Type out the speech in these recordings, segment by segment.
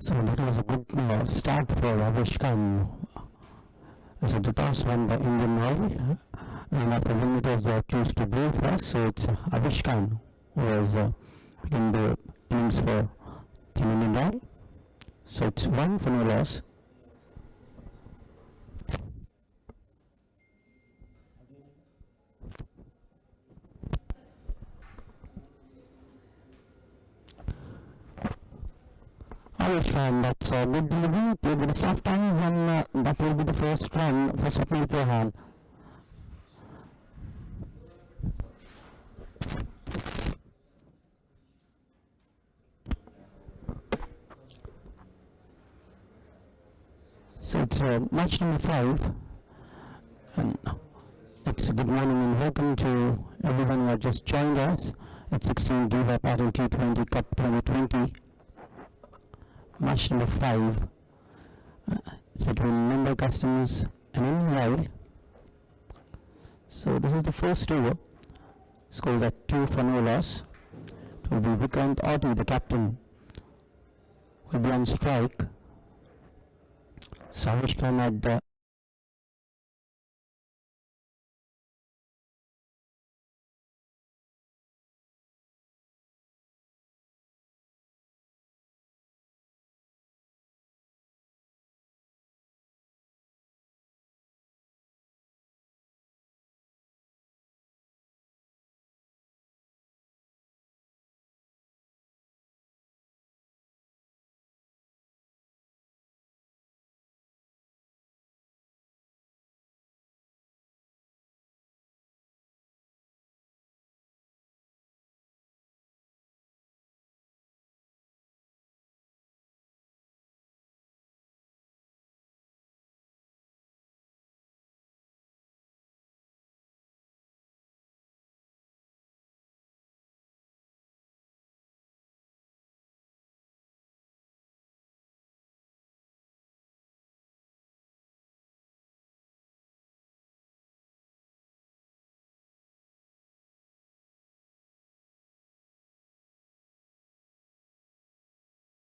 So that was a good start for Avishkan. So the toss won by Indian Oil, and after limiters they choose to bowl first. So it's Avishkan who was beginning the innings for Team Indian Oil. So it's 1 for no loss. Avishkan, that's a good delivery, played with the soft hands, and that will be the first run for Swapnil Pradhan. So it's match number 5, and it's a good morning and welcome to everyone who has just joined us at 16 Diva Patil T20 Cup 2020. Match number 5. It's between Mumbai Customs and Indian Oil. So this is the first over. Scores at 2 for no loss. It will be Vikrant Auti, the captain, will be on strike. Savish Khan had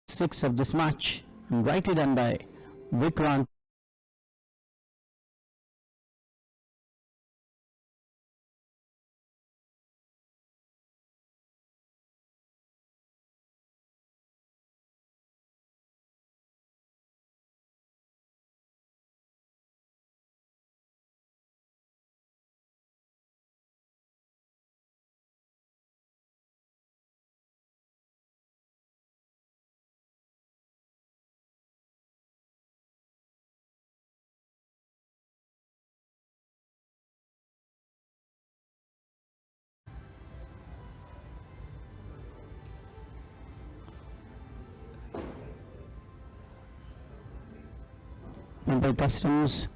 6 of this match, and rightly done by Vikrant. Mumbai Customs,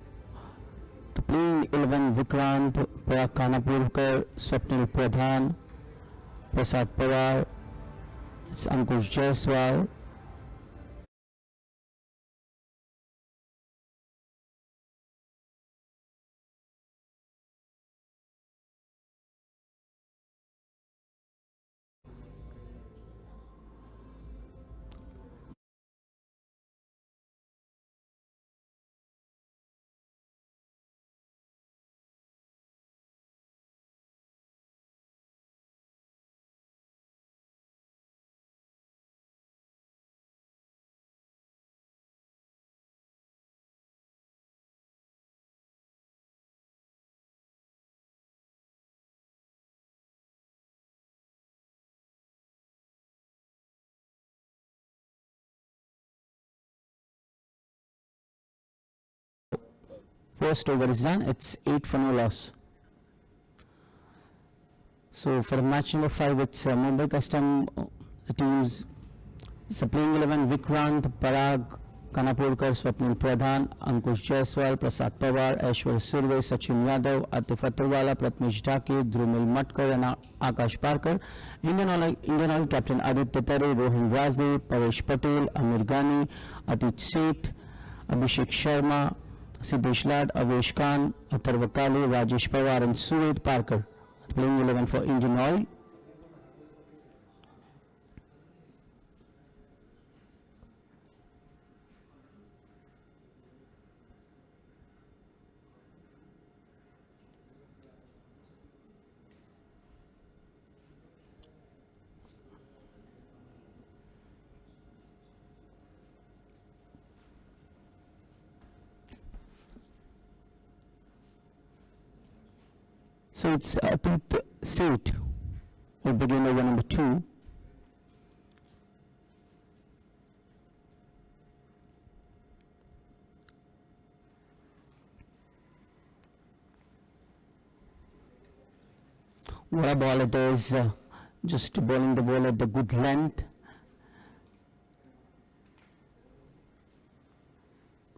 the playing 11 Vikrant, Parag Kanapurkar, Swapnil Pradhan, Prasad Pawar, it's Ankush Jaiswal, first over is done, it's 8 for no loss. So for match number 5, it's Mumbai Custom, the teams, it's playing 11 Vikrant, Parag Kanapurkar, Swapnil Pradhan, Ankush Jaiswal, Prasad Pawar, Aishwar Surve, Sachin Yadav, Atif Aturwala, Pratmesh Dhake, Drumil Matkar and Akash Parkar. Indian Oil captain Aditya Tare, Rohin Raze, Paresh Patil, Amir Ghani, Atit Seth, Abhishek Sharma, Siddesh Lad, Avesh Khan, Atharva Kale, Rajesh Pawar and Sued Parker. Playing 11 for Indian Oil. So it's Atit Seth will begin over number 2. What a ball it is, just bowling the ball at the good length.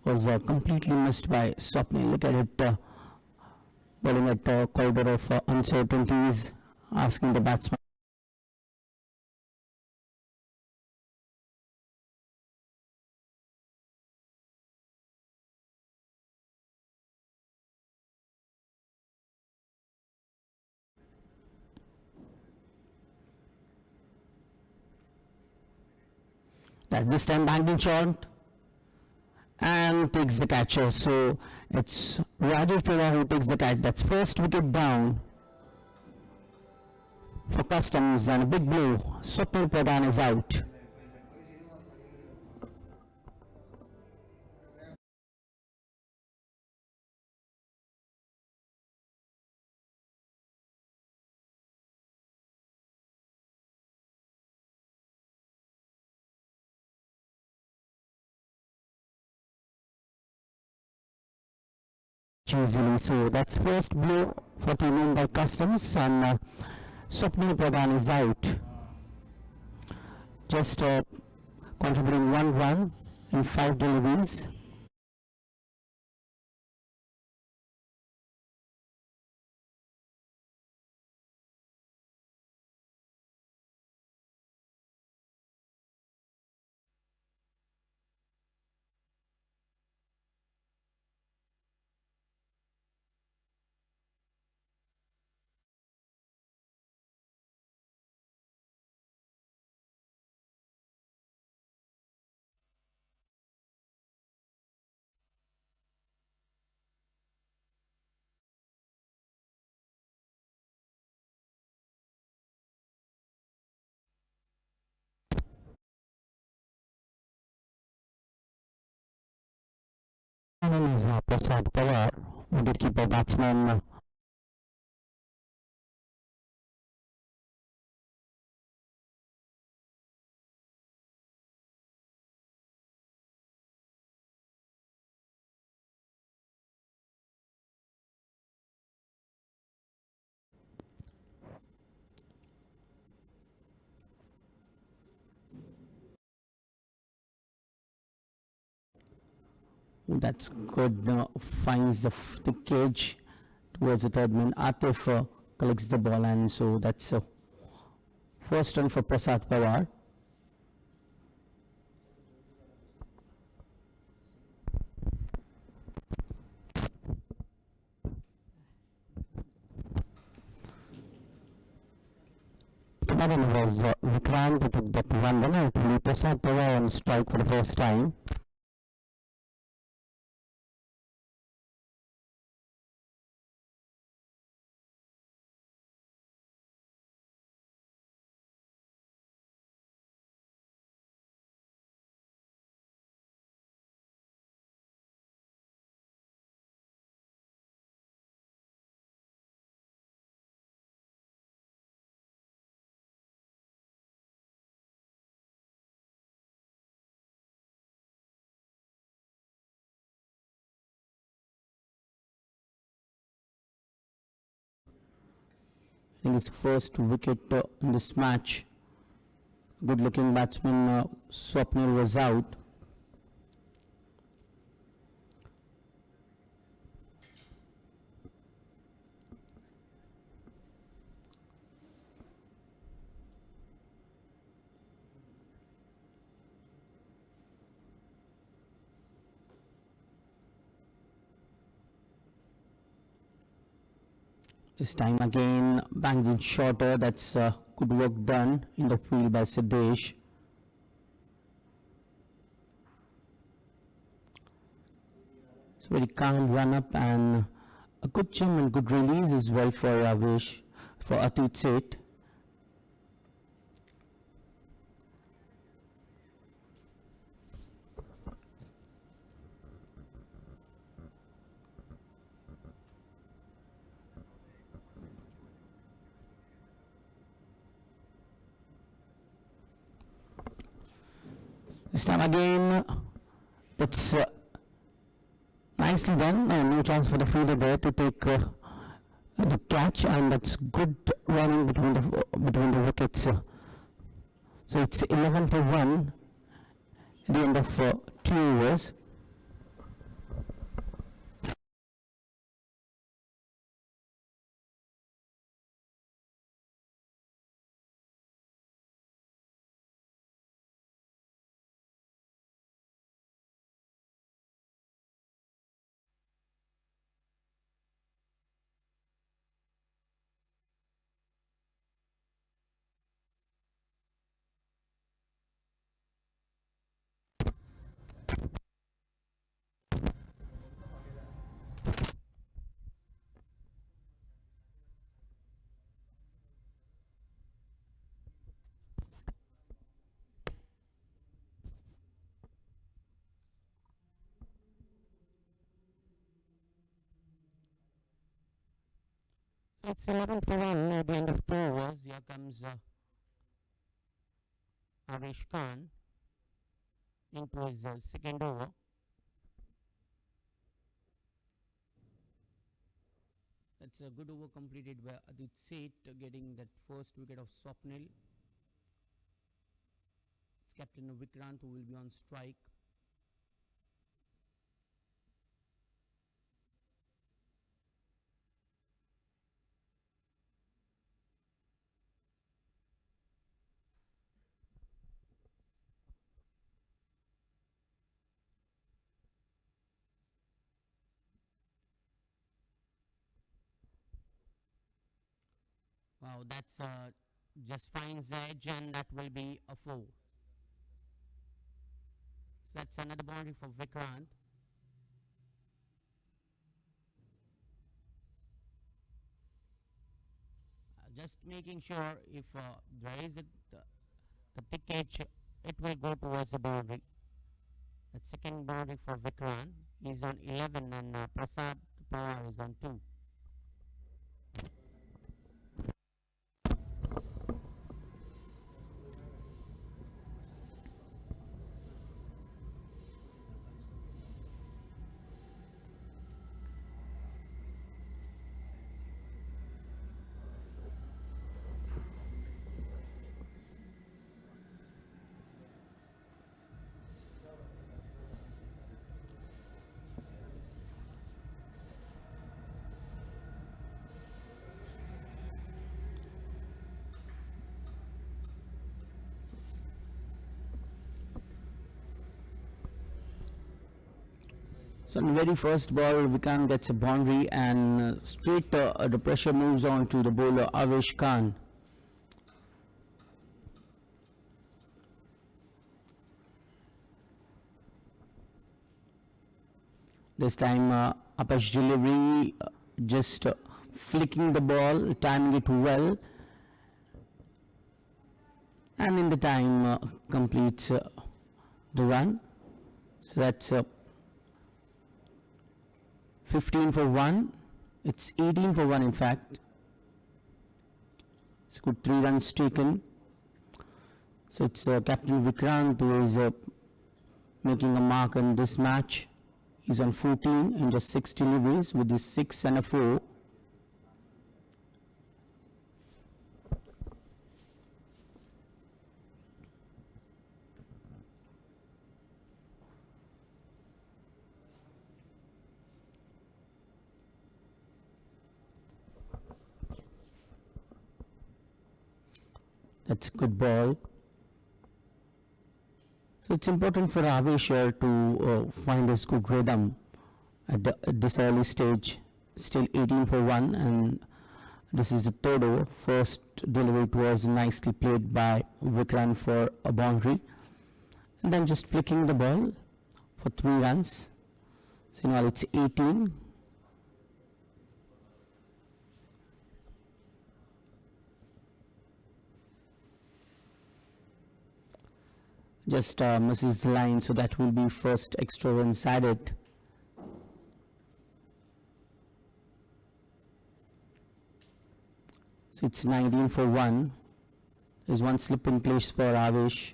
Was completely missed by Swapnil. Look at it, bowling at the corridor of uncertainties, asking the batsman. That's this time banking shot and takes the catcher. So it's Rajesh Pradhan who takes the catch. That's first wicket down for Customs and a big blow. Swapnil Pradhan is out. Easily. So that's first blow for Team Mumbai Customs and Swapnil Pradhan is out. Just contributing 1 run in 5 deliveries. My name is Prasad Pawar, wicketkeeper batsman. That's good. Finds the cage towards the third man. Atif collects the ball, and so that's first run for Prasad Pawar. Another one was Vikrant who took that one run out. Prasad Pawar on strike for the first time. I think his first wicket in this match. Good looking batsman Swapnil was out. This time again bangs in shorter. That's good work done in the field by Siddesh. It's very calm run up and a good jump and good release as well for Atit Seth. This time again, it's nicely done. No chance for the fielder there to take the catch, and that's good running between the wickets. So it's 11 for 1 at the end of 2 overs. So it's 11 for 1 at the end of 2 overs. Here comes Avesh Khan into his second over. That's a good over completed by Adit Seth, getting that first wicket of Swapnil. It's captain Vikrant who will be on strike. Wow, that's just finds edge, and that will be a 4. So that's another boundary for Vikrant. Just making sure if there is the thick edge, it will go towards the boundary. The second boundary for Vikrant is on 11, and Prasad Pawar is on 2. So on the very first ball, Vikrant gets a boundary, and straight the pressure moves on to the bowler Avesh Khan. This time Apash delivery, just flicking the ball, timing it well, and in the time completes the run. So that's 15 for 1. It's 18 for 1 in fact. It's good 3 runs taken. So it's Captain Vikrant who is making a mark in this match. He's on 14 in just 6 deliveries with his 6 and a 4. That's good ball. So it's important for Avesh to find his good rhythm at this early stage. Still 18 for 1, and this is the third over. First delivery was nicely played by Vikrant for a boundary, and then just flicking the ball for 3 runs. So now it's 18. Just misses the line, so that will be first extra runs added. So it's 19 for 1. There's one slip in place for Avesh.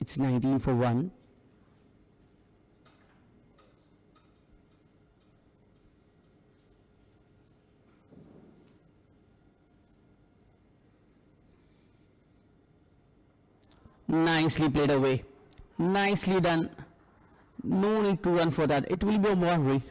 It's 19 for 1. Nicely played away. Nicely done. No need to run for that. It will be a boundary.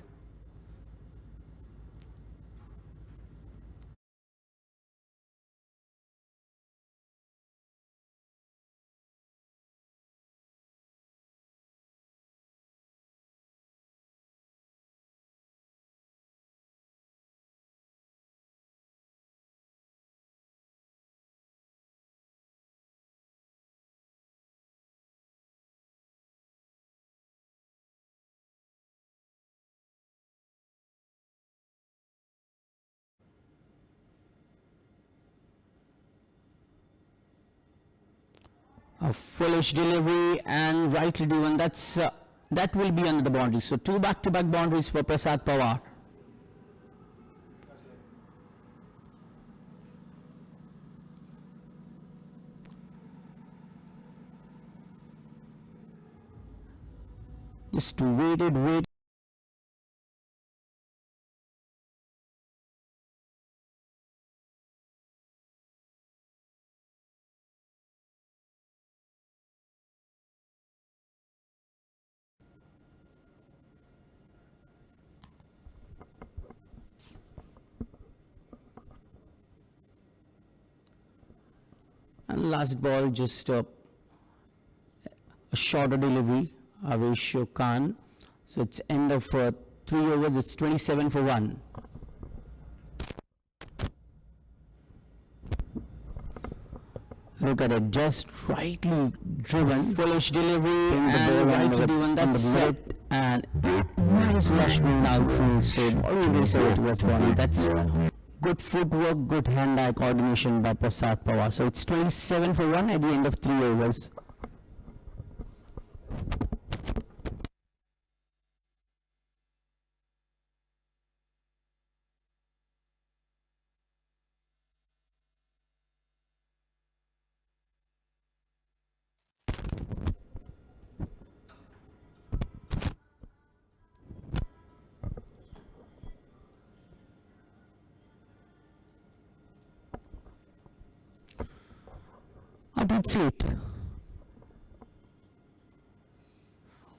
A foolish delivery and rightly driven. That will be under the boundary. So 2 back-to-back boundaries for Prasad Pawar. Just waited. And last ball, just a shorter delivery, Avesh Khan. So it's end of 3 overs, it's 27 for 1. Look at it, just rightly driven. Foolish delivery and rightly driven, that's it. And nice cautioning outfield, so already say it was one. That's good footwork, good hand-eye coordination by Prasad Pawar. So it's 27 for 1 at the end of 3 overs. That's it.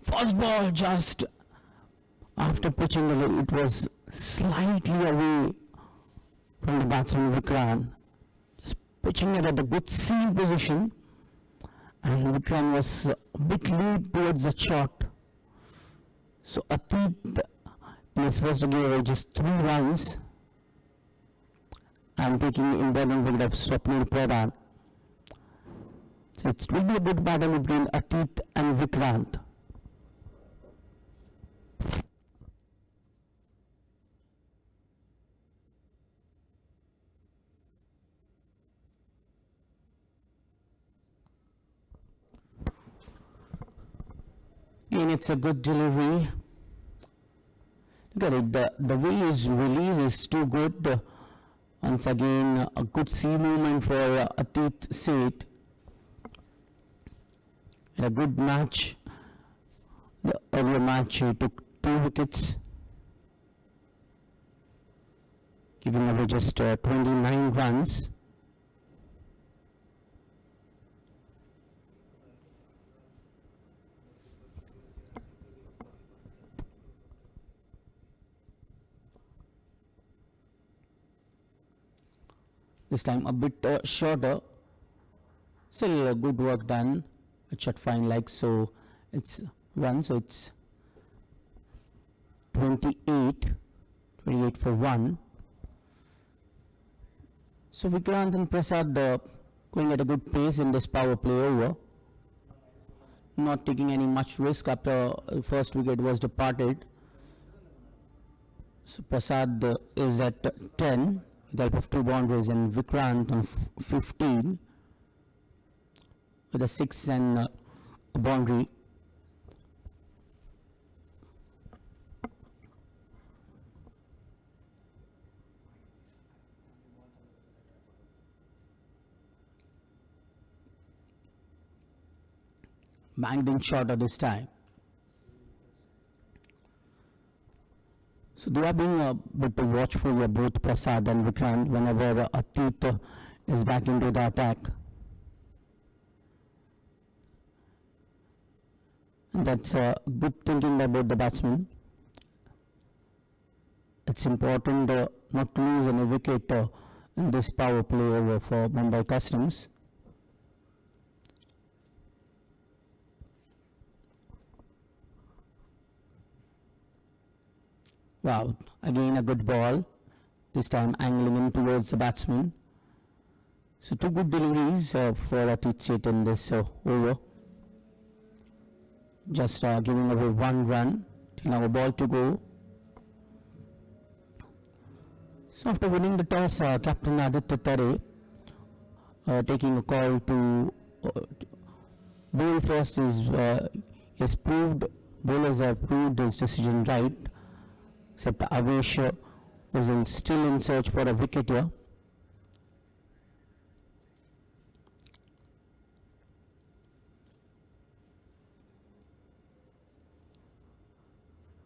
First ball, just after pitching it was slightly away from the batsman Vikrant. Just pitching it at a good seam position, and Vikrant was a bit late towards the shot. So Atit in his first gave away just 3 runs and taking important wicket of Swapnil Pradhan. So it will be a good battle between Atit and Vikrant. Again, it's a good delivery. Look at it, the way his release is too good. Once again, a good sea movement for Atit Seth. In a good match, the earlier match he took 2 wickets, giving away just 29 runs. This time a bit shorter, still good work done. It shot fine like, so it's run, so it's 28 for 1. So Vikrant and Prasad going at a good pace in this power play over, not taking any much risk after first wicket was departed. So Prasad is at 10 with the help of 2 boundaries, and Vikrant on 15 with a 6 and a boundary. banged in shorter this time. So they are being a bit watchful, both Prasad and Vikrant, whenever Atit is back into the attack. And that's good thinking about the batsman. It's important not to lose any wicket in this power play over for Mumbai Customs. Wow, again a good ball, this time angling in towards the batsman. So two good deliveries for Atit in this over. Just giving away one run, till now a ball to go. So after winning the toss, Captain Aditya Tare taking a call to bowl first is proved, bowlers have proved his decision right, except Avesh was still in search for a wicket here.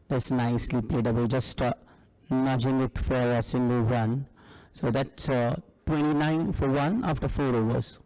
That's nicely played away, just nudging it for a single run. So that's 29 for 1 after 4 overs.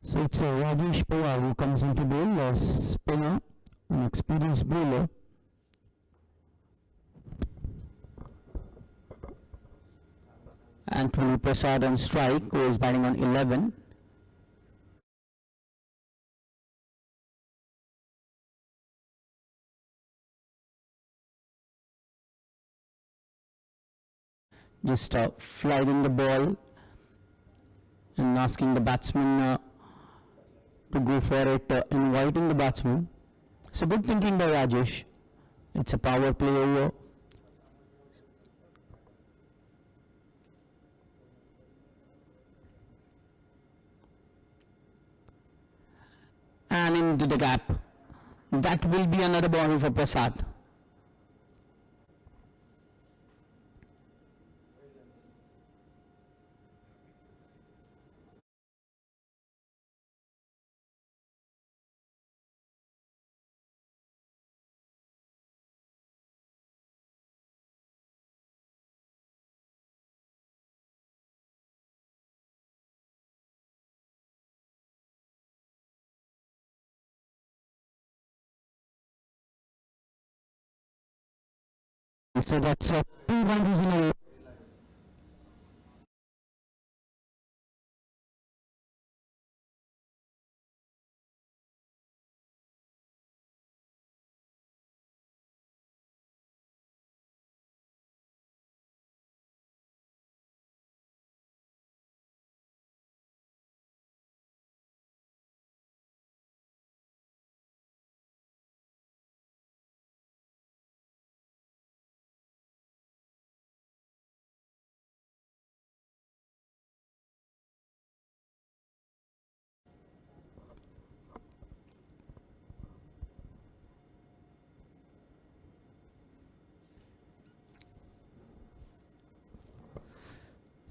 So it's Rajesh Pawar who comes into bowl, a spinner, an experienced bowler. Anthony Prasad on strike, who is batting on 11. Just flying the ball and asking the batsman to go for it, inviting the batsman. So good thinking by Rajesh. It's a power play over. And into the gap. That will be another ball for Prasad. So that's 2 boundaries in a row.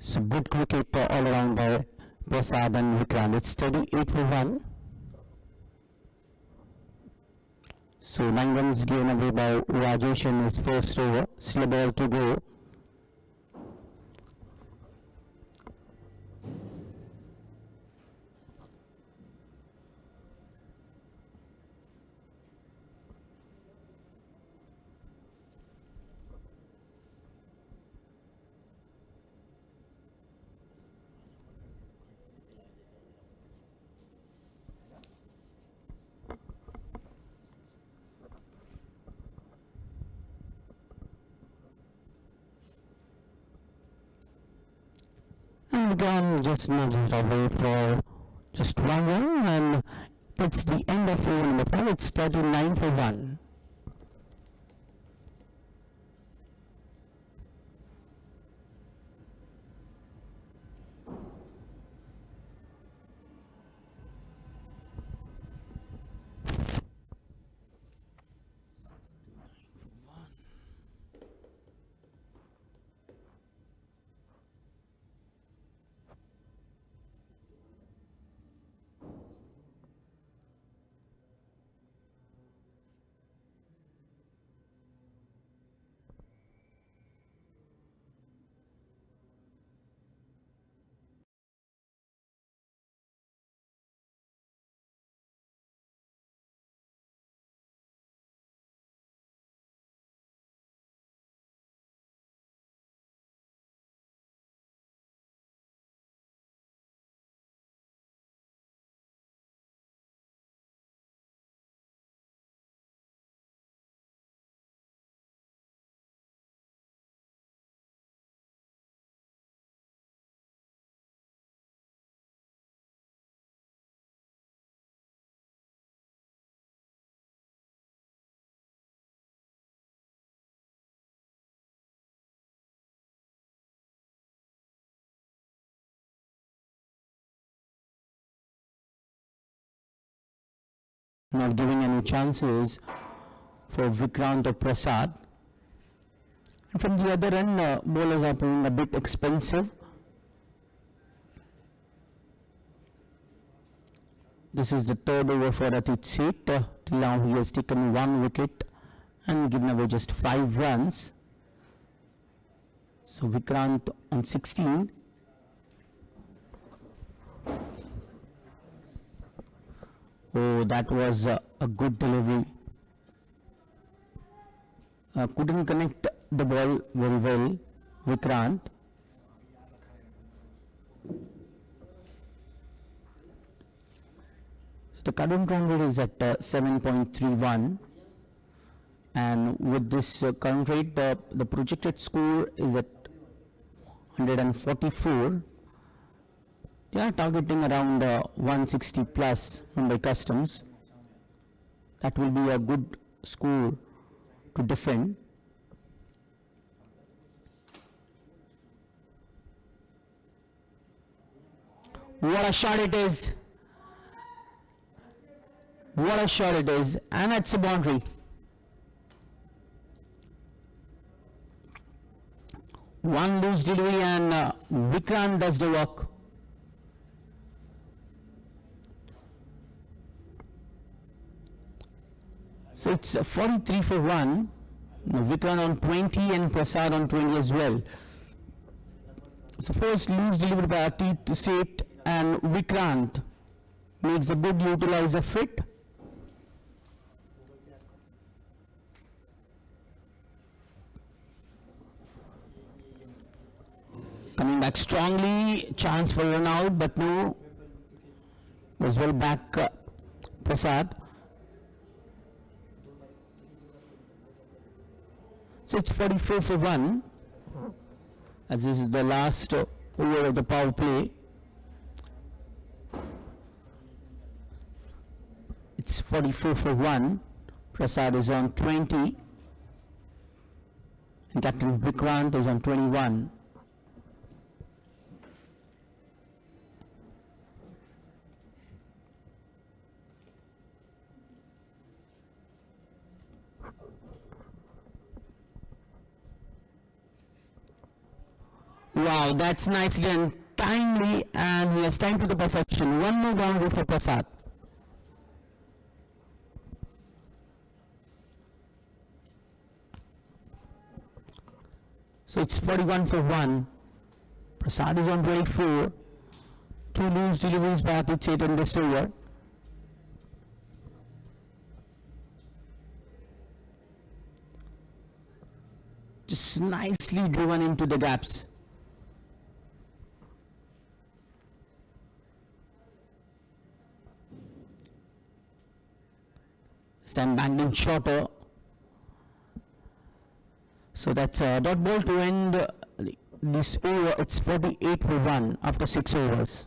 So good cricket all around by Prasad and Vikrant. It's steady 8 for 1. So 9 runs given away by Rajesh in his first over. Still a ball to go. Vickram just nudges away for just 1 run, and that's the end of over number 5. It's 39 for 1. Not giving any chances for Vikrant or Prasad. And from the other end, bowlers are playing a bit expensive. This is the third over for Atit Seth. Till now he has taken 1 wicket and given away just 5 runs. So Vikrant on 16. Oh, that was a good delivery. Couldn't connect the ball very well, Vikrant. The current run rate is at 7.31, and with this current rate, the projected score is at 144. They are targeting around 160 plus Mumbai Customs. That will be a good score to defend. What a shot it is! What a shot it is, and it's a boundary. One loose delivery, and Vikrant does the work. So it's 43 for 1. Vikrant on 20 and Prasad on 20 as well. So first loose delivery by Atit Seth, and Vikrant makes a good utilizer fit. Coming back strongly, chance for run out, but no, was well back Prasad. So it's 44 for 1, as this is the last over of the power play. It's 44 for 1. Prasad is on 20, and Captain Vikrant is on 21. Wow, that's nicely and timely, and he has timed to the perfection. One more boundary for Prasad. So it's 41 for 1. Prasad is on 24. 2 loose deliveries by Atit Seth in this over. Just nicely driven into the gaps. This time banging shorter. So that's a dot ball to end this over, it's 48 for 1 after 6 overs.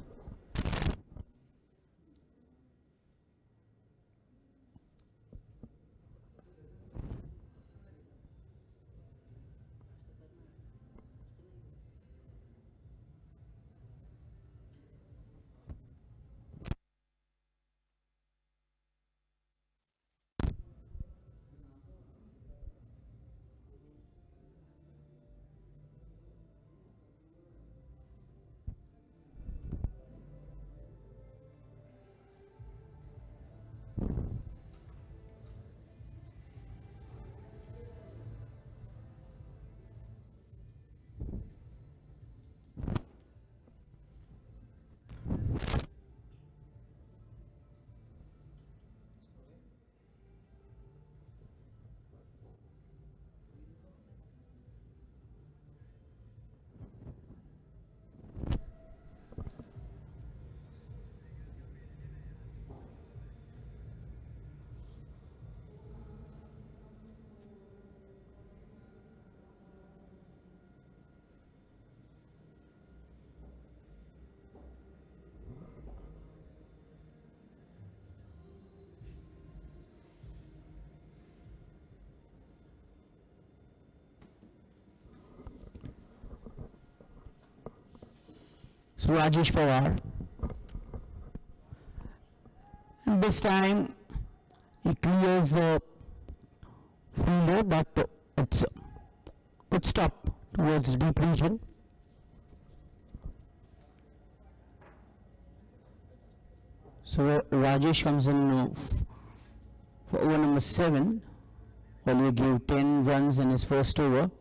So Rajesh Pawar, and this time he clears the fielder, but it's a good stop towards the deep region. So Rajesh comes in for over number 7, while he gave 10 runs in his first over.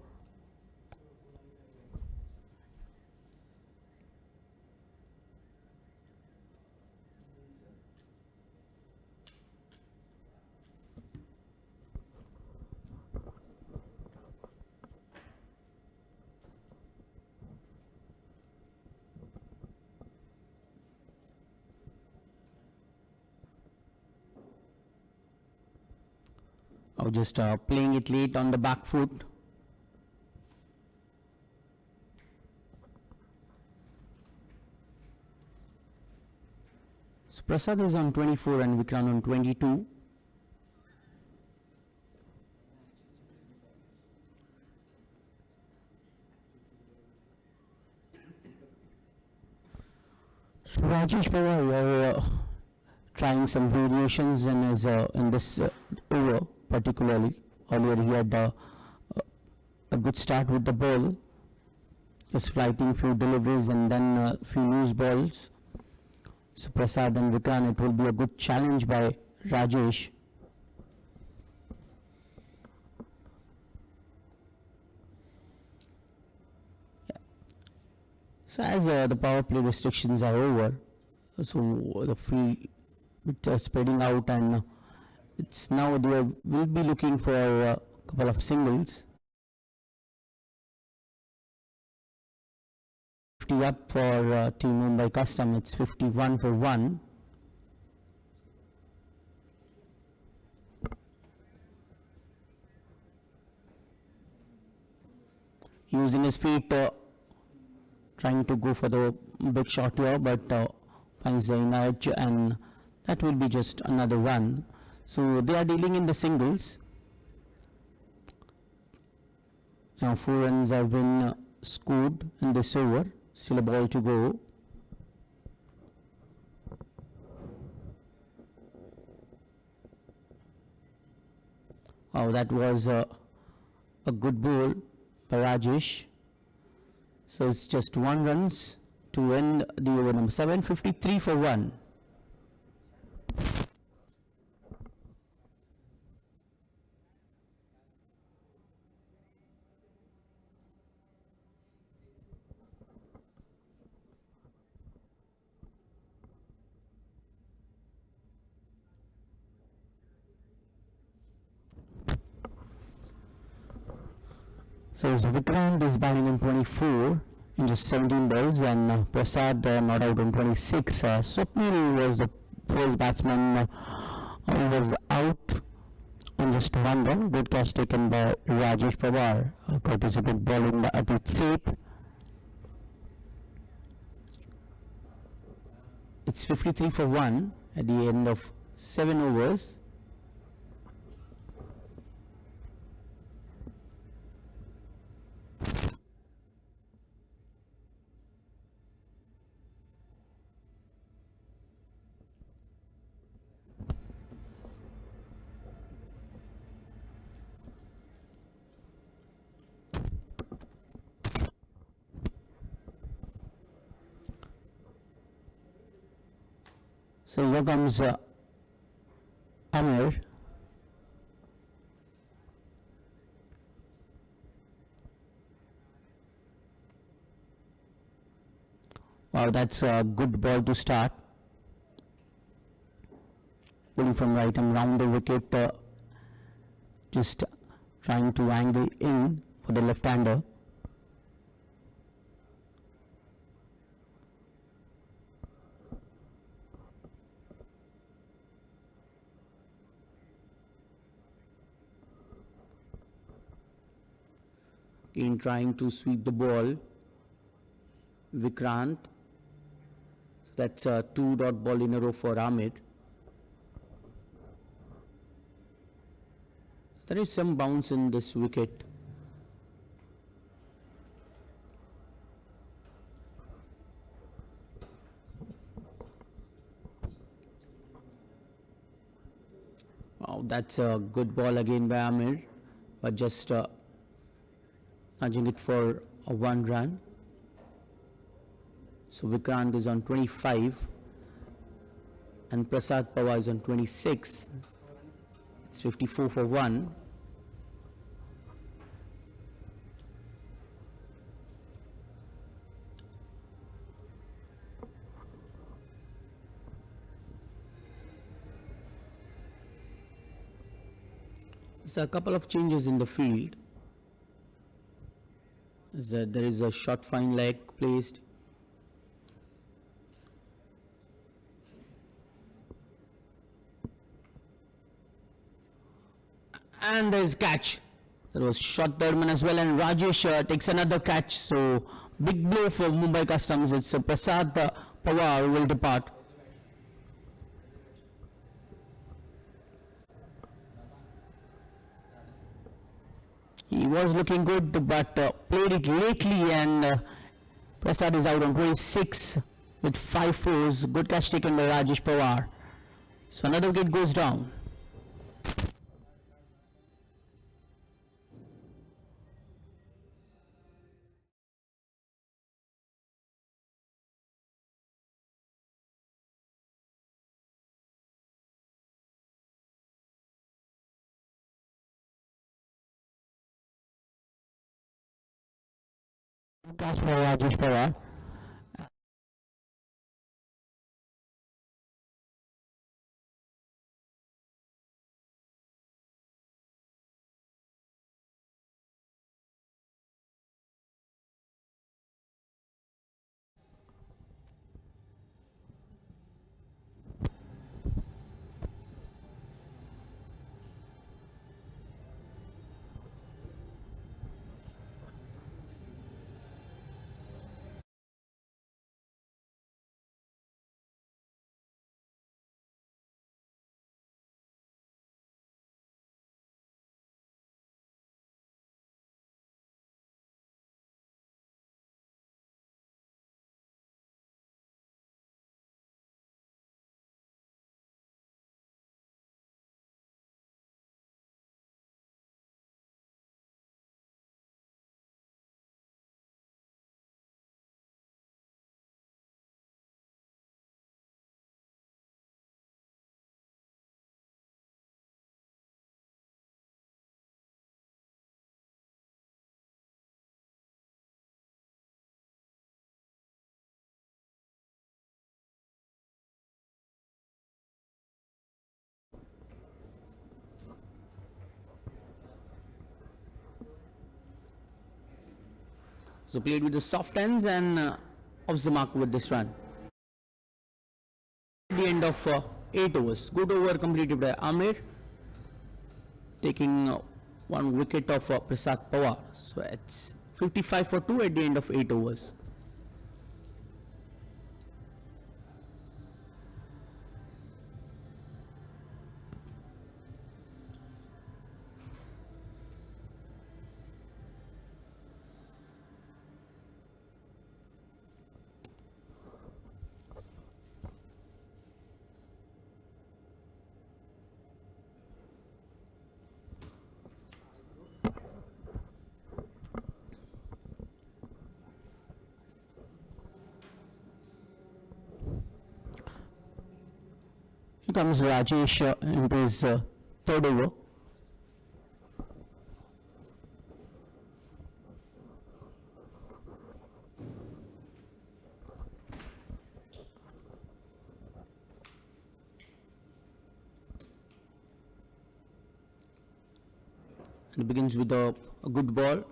Just playing it late on the back foot. So Prasad is on 24 and Vikrant on 22. So Rajesh Pawar, you're trying some variations in his in this over. Particularly, earlier he had a good start with the ball, just flighting few deliveries and then few loose balls. So Prasad and Vikrant, it will be a good challenge by Rajesh. Yeah. So as the power play restrictions are over, so the field spreading out, and it's now they will be looking for a couple of singles. 50 up for Team Mumbai Custom, it's 51 for 1. Using his feet, trying to go for the big shot here, but finds the edge, and that will be just another run. So they are dealing in the singles. Now 4 runs have been scored in this over. Still a ball to go. Oh, that was a good ball by Rajesh. So it's just 1 runs to end the over number 7, 53 for 1. So Vikrant is batting on 24 in just 17 balls, and Prasad not out on 26. Swapnil was the first batsman who was out on just 1 run. Good catch taken by Rajesh Pawar, courtesy of bowling by Atit Seth. It's 53 for 1 at the end of 7 overs. So here comes Amir. Wow, that's a good ball to start. Pulling from right and round the wicket, just trying to angle in for the left-hander. In trying to sweep the ball, Vikrant. That's a 2-dot ball in a row for Amit. There is some bounce in this wicket. Wow, that's a good ball again by Amir, but just nudging it for a 1 run. So Vikrant is on 25 and Prasad Pawar is on 26. It's 54 for 1. So a couple of changes in the field. There is a short fine leg placed. And there's catch. There was shot third man as well, and Rajesh takes another catch. So big blow for Mumbai Customs. It's Prasad Pawar who will depart. He was looking good, but played it lately, and Prasad is out on 26 with 5 fours. Good catch taken by Rajesh Pawar. So another wicket goes down. Catch for Rajesh Pawar. So played with the soft ends and off the mark with this run. At the end of 8 overs. Good over completed by Amir, taking 1 wicket of Prasad Pawar. So it's 55 for 2 at the end of 8 overs. comes Rajesh into his third over. And it begins with a good ball.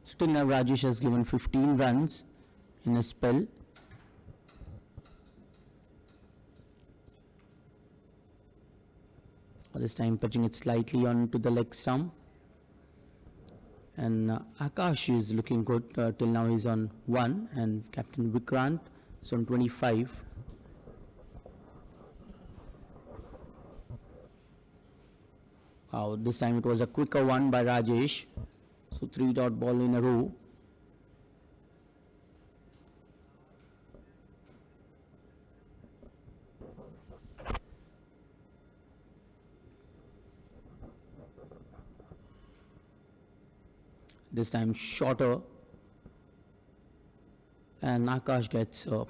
Still now Rajesh has given 15 runs in a spell. This time pitching it slightly onto the leg stump. And Akash is looking good. Till now he's on 1 and Captain Vikrant is on 25. This time it was a quicker one by Rajesh. So 3-dot ball in a row. This time shorter, and Akash gets a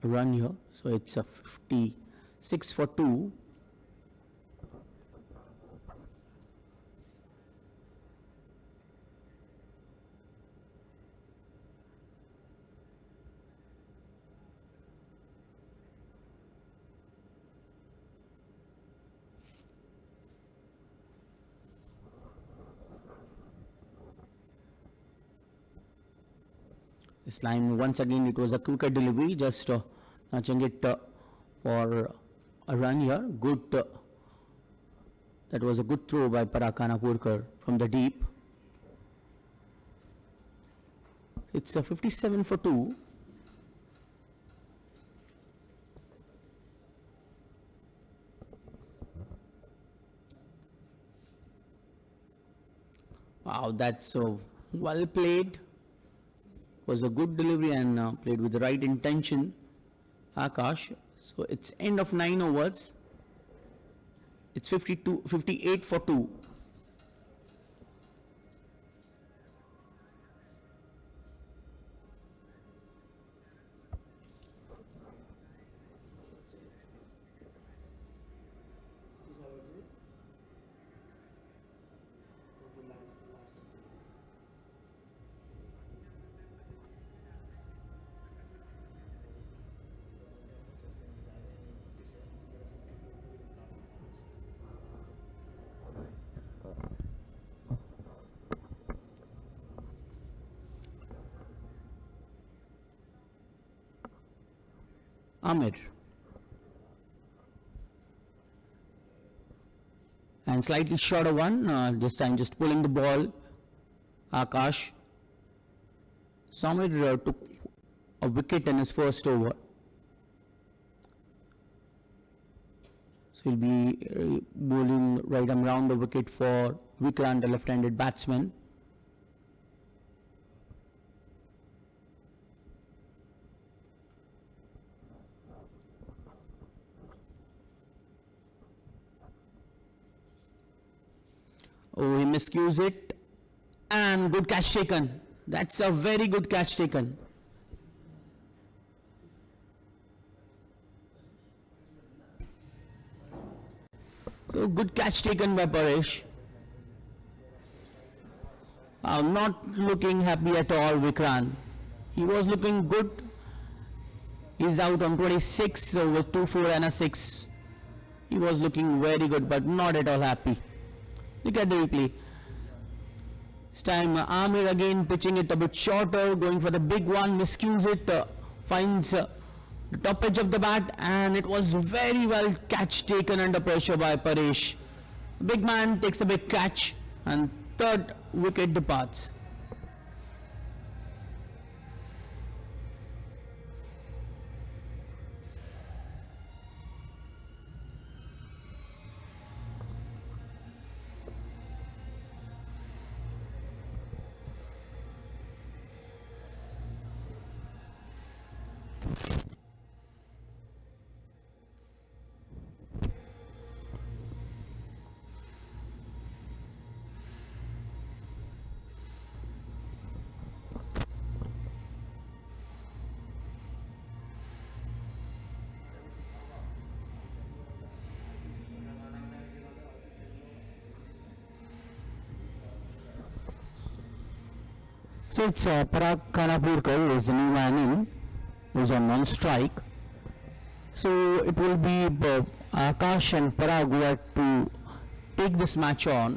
run here, so it's a 56 for 2. This time once again it was a quicker delivery, just nudging it for a run here. Good, that was a good throw by Parag Kanapurkar from the deep. It's a 57 for 2. Wow, that's well played. Was a good delivery and played with the right intention, Akash. So it's end of 9 overs. It's 58 for 2. Amir. And slightly shorter one, this time just pulling the ball, Akash. So Amir took a wicket in his first over. So he'll be bowling right around the wicket for Vikrant, the left-handed batsman. Oh, he miscues it, and good catch taken. That's a very good catch taken. So good catch taken by Paresh. Not looking happy at all, Vikrant. He was looking good. He's out on 26 with 2, 4 and a 6. He was looking very good, but not at all happy. Look at the replay. This time Amir again pitching it a bit shorter, going for the big one, miscues it, finds the top edge of the bat, and it was very well catch taken under pressure by Paresh. Big man takes a big catch and third wicket departs. So it's Parag Kanapurkar who is the new man in, who's on non-strike. So it will be Akash and Parag who are to take this match on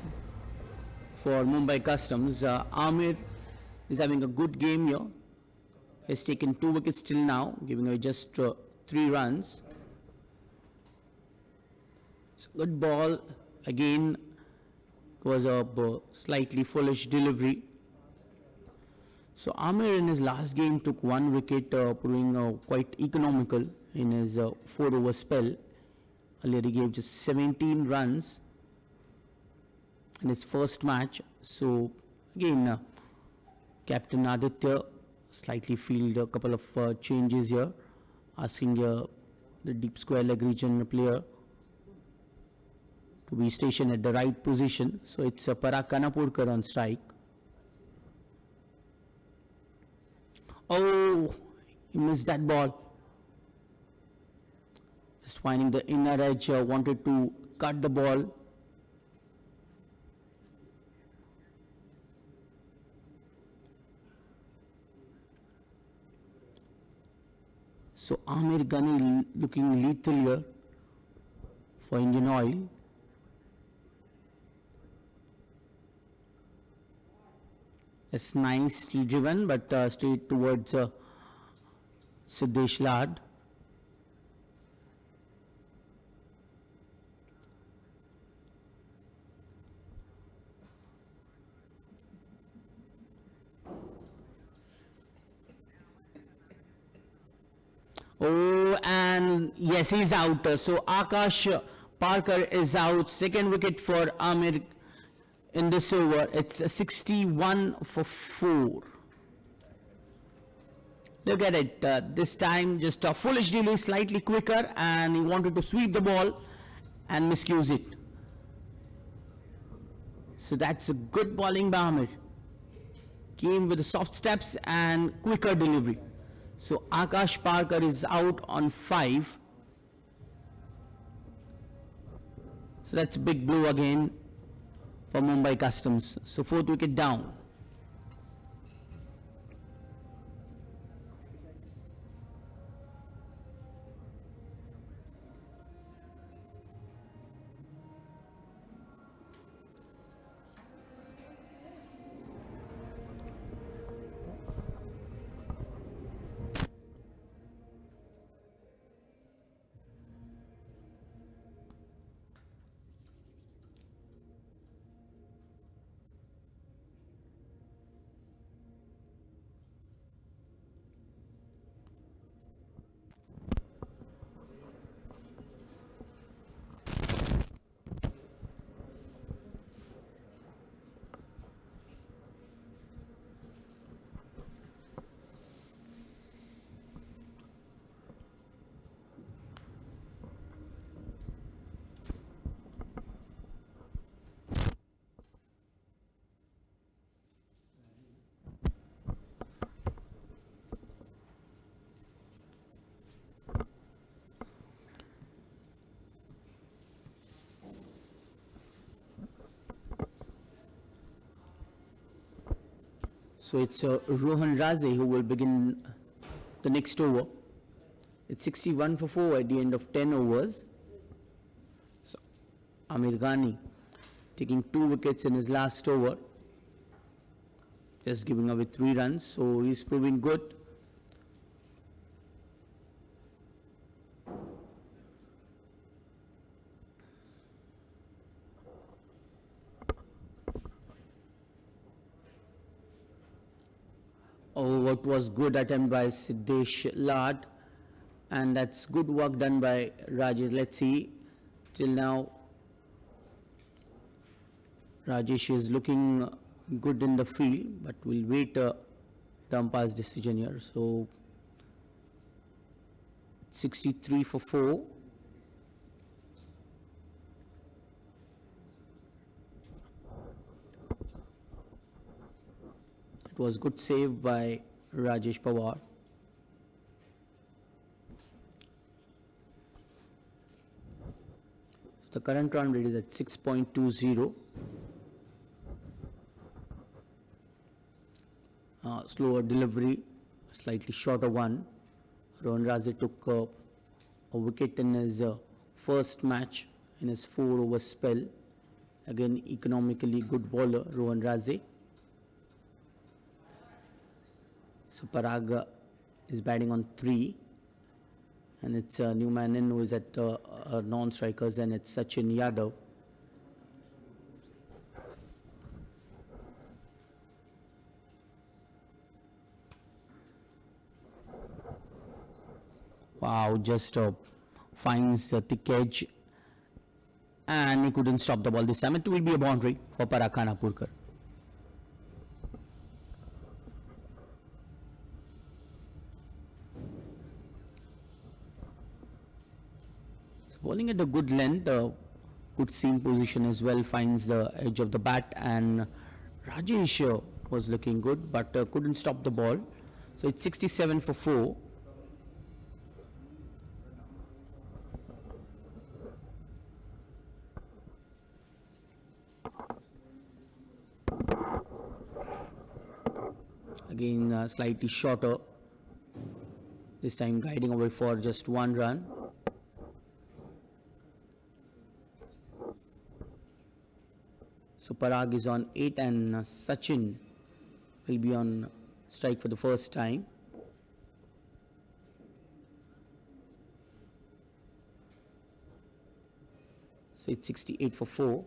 for Mumbai Customs. Amir is having a good game here. Has taken 2 wickets till now, giving away just 3 runs. So good ball. Again, was a slightly foolish delivery. So Amir in his last game took 1 wicket, proving quite economical in his 4-over spell. Earlier he gave just 17 runs in his first match. So again, Captain Aditya slightly field a couple of changes here, asking the deep square leg region player to be stationed at the right position. So it's Parag Kanapurkar on strike. Oh, he missed that ball. Just finding the inner edge, wanted to cut the ball. So Amir Ghani looking lethal here for Indian Oil. It's nicely driven, but straight towards Siddesh Lad. Oh, and yes, he's out. So Akash Parker is out. Second wicket for Amir in this over. It's 61 for 4. Look at it. This time just a foolish delay, slightly quicker, and he wanted to sweep the ball and miscuse it. So that's a good bowling by Amir. Came with the soft steps and quicker delivery. So Akash Parker is out on 5. So that's a big blow again for Mumbai Customs. So 4th wicket down. So it's Rohan Raze who will begin the next over. It's 61 for 4 at the end of 10 overs. So Amir Ghani taking 2 wickets in his last over, just giving away 3 runs. So he's proving good. Oh, what was good attempt by Siddesh Lad, and that's good work done by Rajesh. Let's see, till now Rajesh is looking good in the field, but we'll wait the umpire's decision here. So 63 for 4. It was good save by Rajesh Pawar. The current run rate is at 6.20. slower delivery, slightly shorter one. Rohan Raze took a wicket in his first match in his 4-over spell. Again, economically good bowler, Rohan Raze. So Parag is batting on 3. And it's a new man in who is at non-strikers, and it's Sachin Yadav. Wow, just finds the thick edge, and he couldn't stop the ball this time. It will be a boundary for Parag Khanapurkar. So bowling at a good length, good seam position as well, finds the edge of the bat, and Rajesh was looking good but couldn't stop the ball. So it's 67 for 4. Again, slightly shorter. This time guiding away for just 1 run. So Parag is on 8, and Sachin will be on strike for the first time. So it's 68 for 4.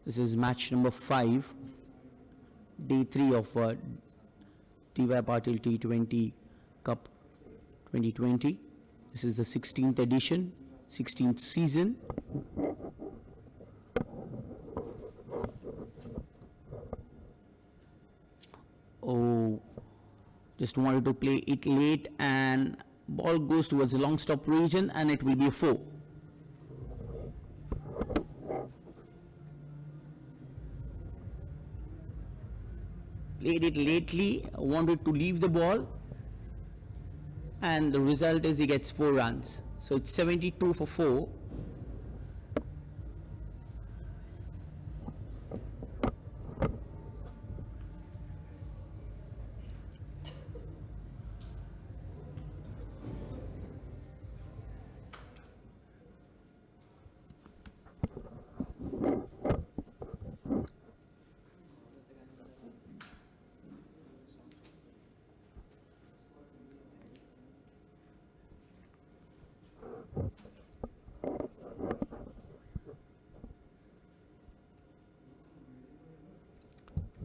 This is match number 5, day 3 of D.Y. Patil T20 Cup 2020. This is the 16th edition, 16th season. Oh, just wanted to play it late, and ball goes towards the long stop region, and it will be a 4. Played it lately, wanted to leave the ball, and the result is he gets 4 runs. So it's 72 for 4.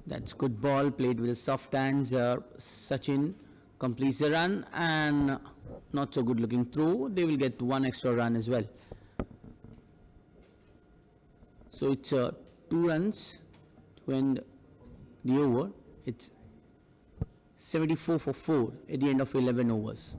That's good ball played with the soft hands. Sachin completes the run, and not so good looking through. They will get 1 extra run as well. So it's 2 runs to end the over. It's 74 for 4 at the end of 11 overs.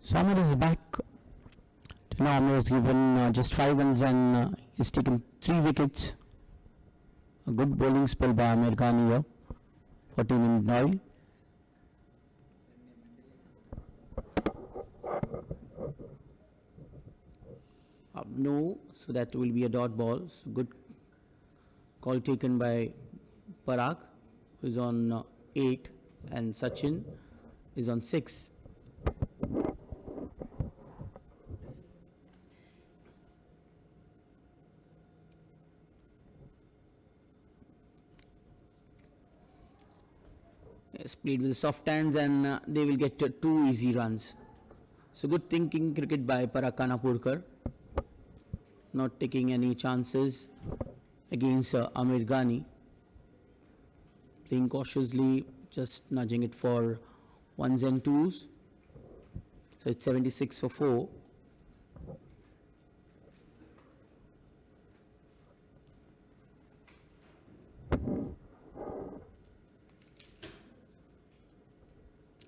Samir is back. Till now, Amir has given just 5 runs, and he's taken 3 wickets. A good bowling spell by Amir Khan here for Team Navi. No, so that will be a dot ball. So good call taken by Parag, who is on 8, and Sachin is on 6. Yes, played with soft hands and they will get 2 easy runs. So good thinking cricket by Parag Kanapurkar, not taking any chances against Amir Ghani, playing cautiously, just nudging it for ones and twos. So it's 76 for 4.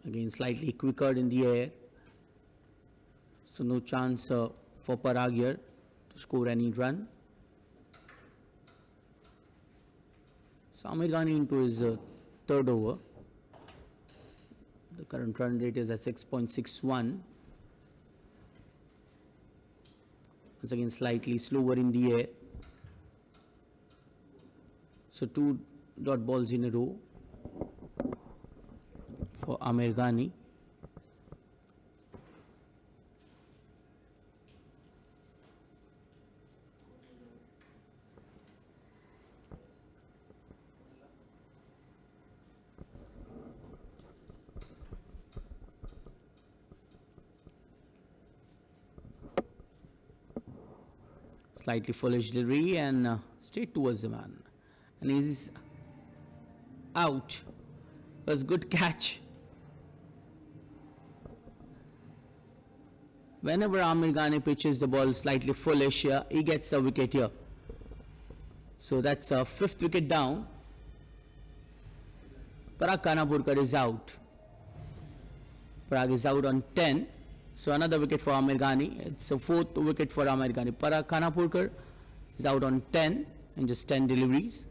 Again slightly quicker in the air. So no chance for Parag here to score any run. So Amir Ghani into his third over. The current run rate is at 6.61. Once again slightly slower in the air. So 2 dot balls in a row for Amir Ghani. Slightly foolish delivery and straight towards the man. And he's out. It was good catch. Whenever Amir Ghani pitches the ball slightly foolish here, he gets a wicket here. So that's a 5th wicket down. Parag Kanapurkar is out. Parag is out on 10. So another wicket for Amir Ghani. It's a 4th wicket for Amir Ghani. Parag Kanapurkar is out on 10 in just 10 deliveries.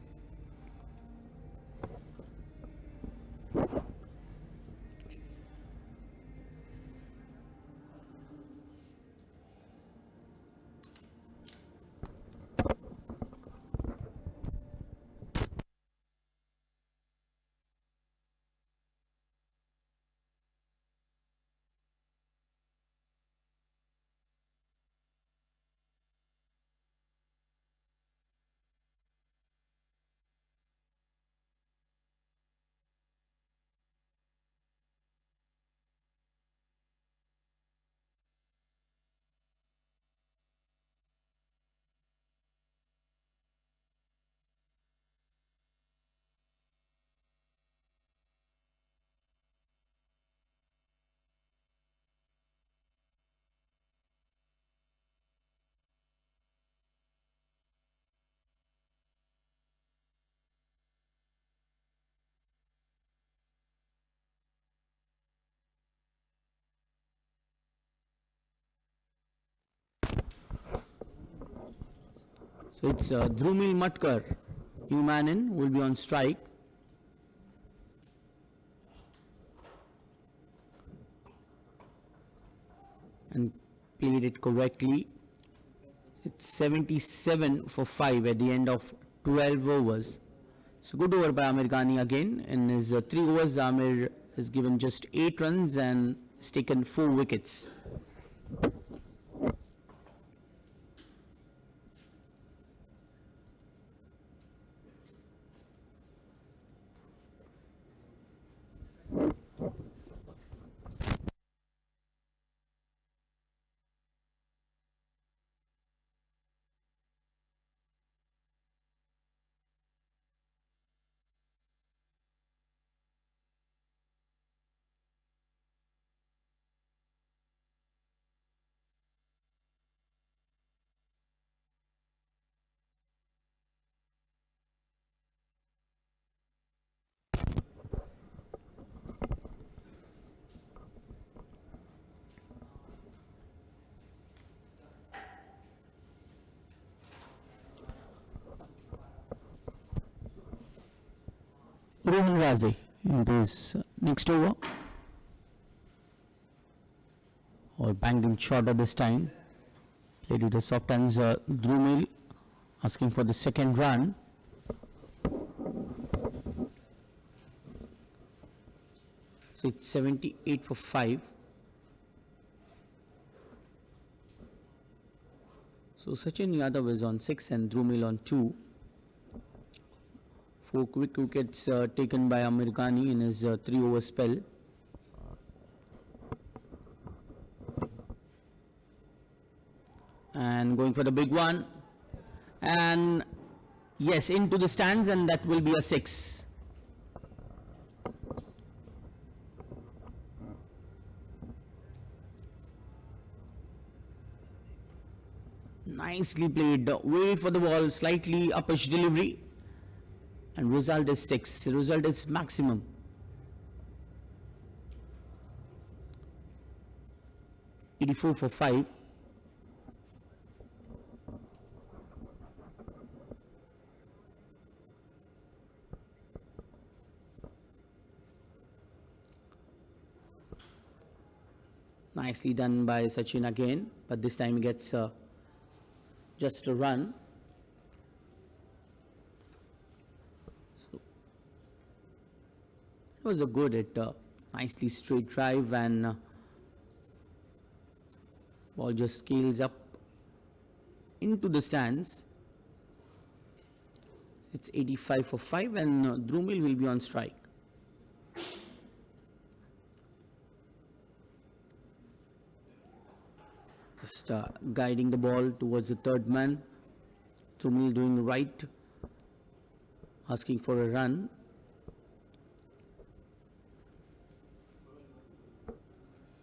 So it's Dhrumil Matkar, new man in, will be on strike. And played it correctly. It's 77 for 5 at the end of 12 overs. So good over by Amir Ghani again. In his 3 overs, Amir has given just 8 runs and has taken 4 wickets. Rohan Raze in this next over, or banged in shorter this time. Played with the soft hands. Dhrumil asking for the second run. So it's 78 for 5. So Sachin Yadav is on 6 and Dhrumil on 2. 4 quick wickets taken by Americani in his 3-over spell. And going for the big one. And yes, into the stands, and that will be a 6. Nicely played. Wait for the ball, slightly uppish delivery. And result is 6. The result is maximum. '84 for 5. Nicely done by Sachin again, but this time he gets just a run. So it was a good hit, nicely straight drive, and ball just scales up into the stands. It's 85 for 5, and Drumil will be on strike. Just guiding the ball towards the third man. Drumil doing right, asking for a run.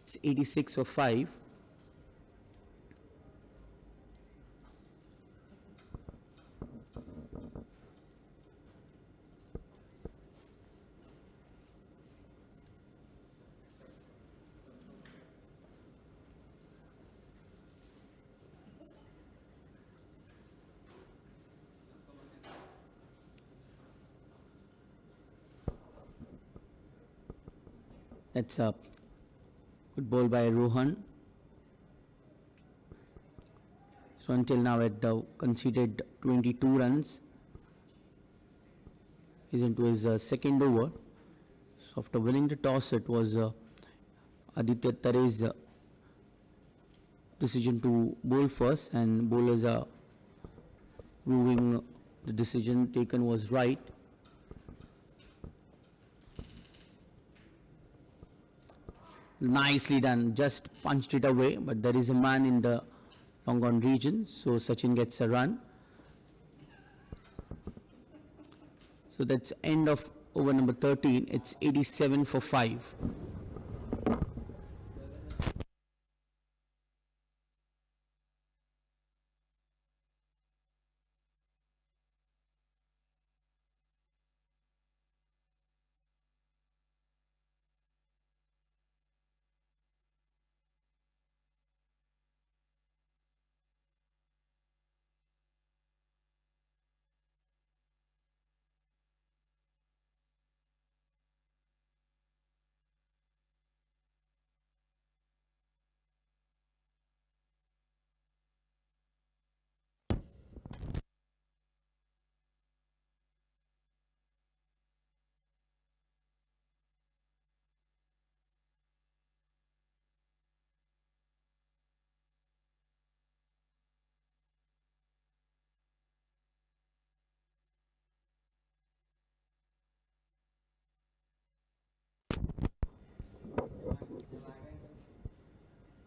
It's 86 for 5. That's a good ball by Rohan. So until now at conceded 22 runs. He's into his second over. So after winning the toss, it was Aditya Tare's decision to bowl first, and bowlers are proving the decision taken was right. Nicely done, just punched it away, but there is a man in the long on region, so Sachin gets a run. So that's end of over number 13. It's 87 for 5.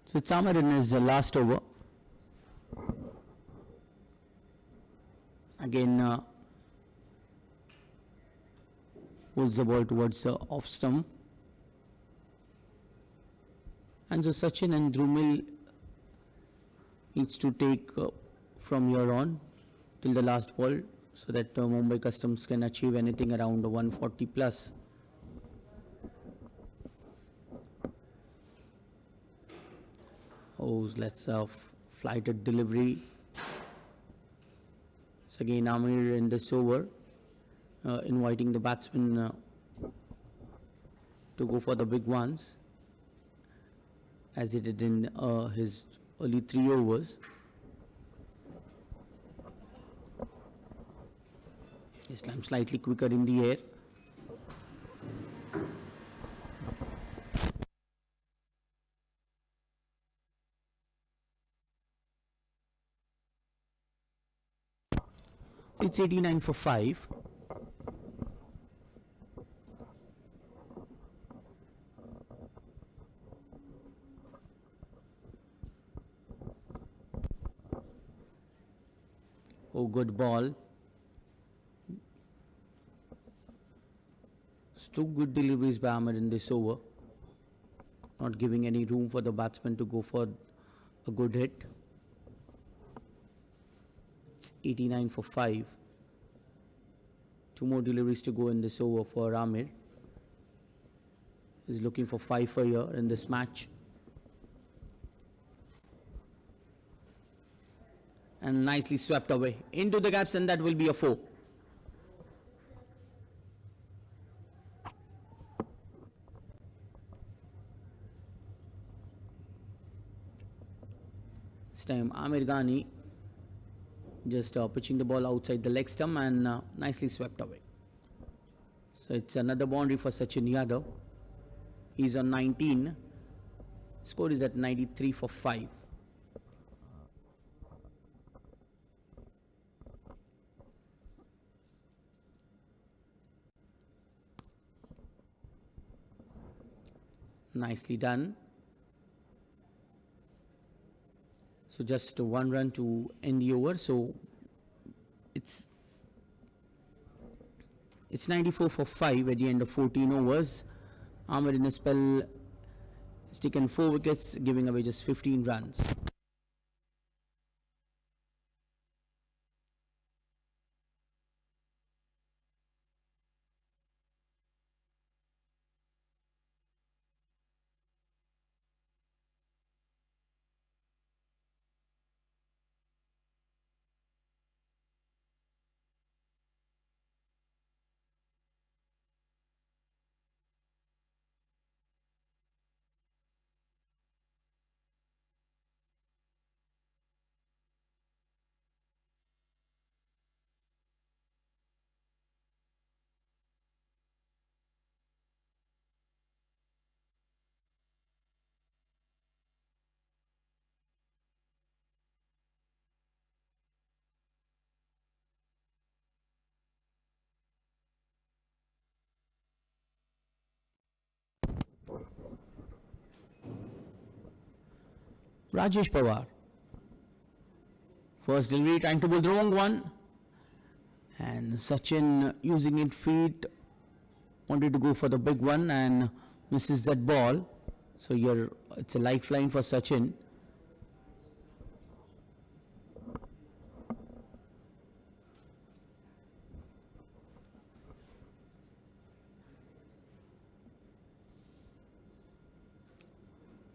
So Chamar in his last over. Again pulls the ball towards the off stump. And so Sachin and Drumil needs to take from here on till the last ball, so that Mumbai Customs can achieve anything around 140 plus. Oh, let's flighted delivery. So again Amir in this over, inviting the batsman to go for the big ones, as he did in his early 3 overs. This time slightly quicker in the air. It's 89 for 5. Oh, good ball. Two good deliveries by Ahmed in this over, not giving any room for the batsman to go for a good hit. It's 89 for 5. Two more deliveries to go in this over for Amir. He's looking for 5 for here in this match. And nicely swept away into the gaps, and that will be a 4. This time Amir Ghani just pitching the ball outside the leg stump and nicely swept away. So it's another boundary for Sachin Yadav. He's on 19. Score is at 93 for 5. Nicely done. So just 1 run to end the over. So it's 94 for 5 at the end of 14 overs. Amir in a spell has taken 4 wickets, giving away just 15 runs. Rajesh Pawar. First delivery, trying to bowl the wrong one. And Sachin using it feet, wanted to go for the big one and misses that ball. So it's a lifeline for Sachin.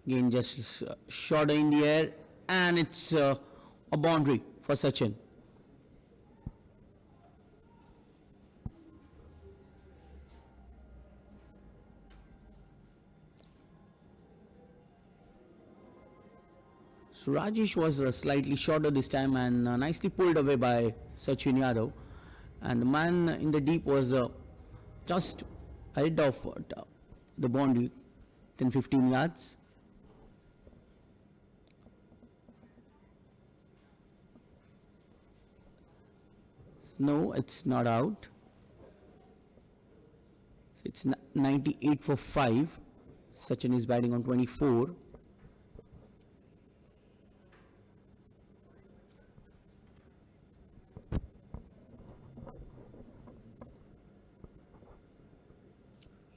Again, just shot in the air, and it's a boundary for Sachin. So Rajesh was slightly shorter this time and nicely pulled away by Sachin Yadav. And the man in the deep was just ahead of the boundary, 10-15 yards. No, it's not out. It's 98 for 5. Sachin is batting on 24.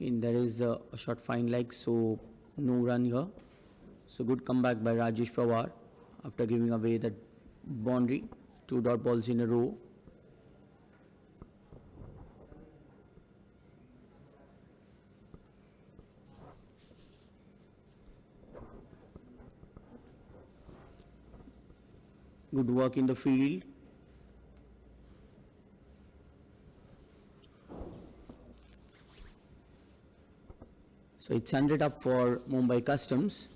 And there is a short fine leg, so no run here. So good comeback by Rajesh Pawar after giving away that boundary. 2 dot balls in a row. Good work in the field. So it's 100 up for Mumbai Customs.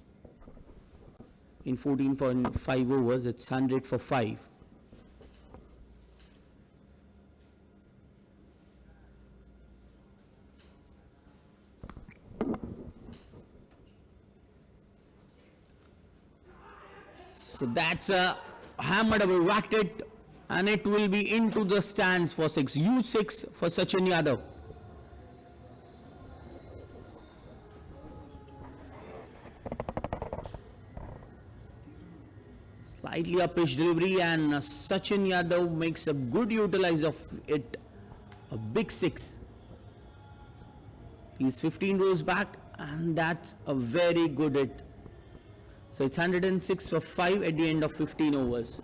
In 14.5 overs, it's 100 for 5. So that's hammered away, whacked it, and it will be into the stands for 6. U6 for Sachin Yadav. Slightly up pitch delivery, and Sachin Yadav makes a good utilize of it. A big six. He's 15 rows back, and that's a very good hit. So it's 106 for 5 at the end of 15 overs.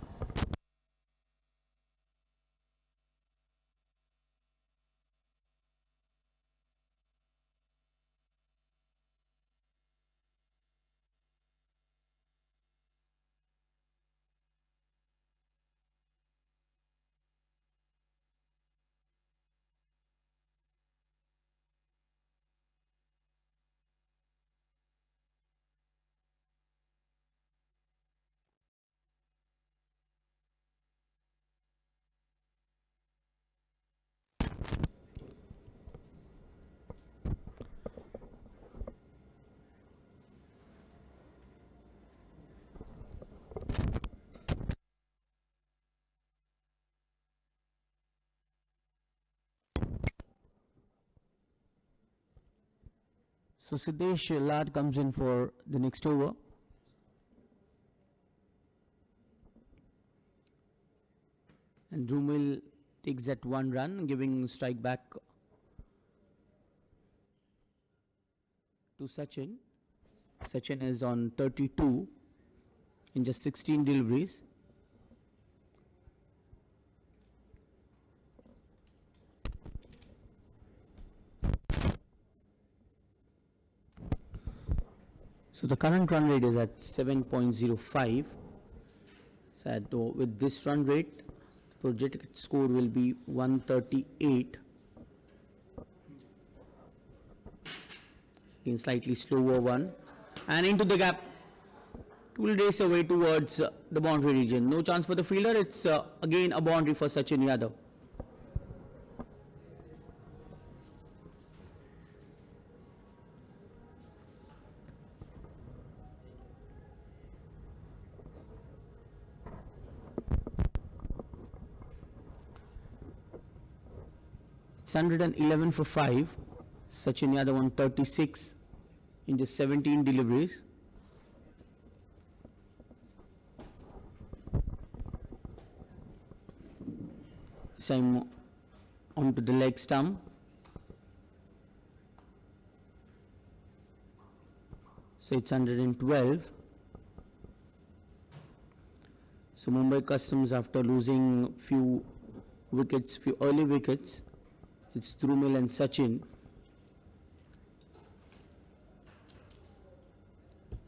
So Siddesh Lad comes in for the next over. And Drumil takes that one run, giving strike back to Sachin. Sachin is on 32 in just 16 deliveries. So the current run rate is at 7.05. So with this run rate, the projected score will be 138. In slightly slower one, and into the gap. It will race away towards the boundary region. No chance for the fielder. It's again a boundary for Sachin Yadav. It's 111 for 5. Sachin Yadav on 36 in just 17 deliveries. Same onto the leg stump. So it's 112. So Mumbai Customs, after losing few early wickets, it's Drumil and Sachin.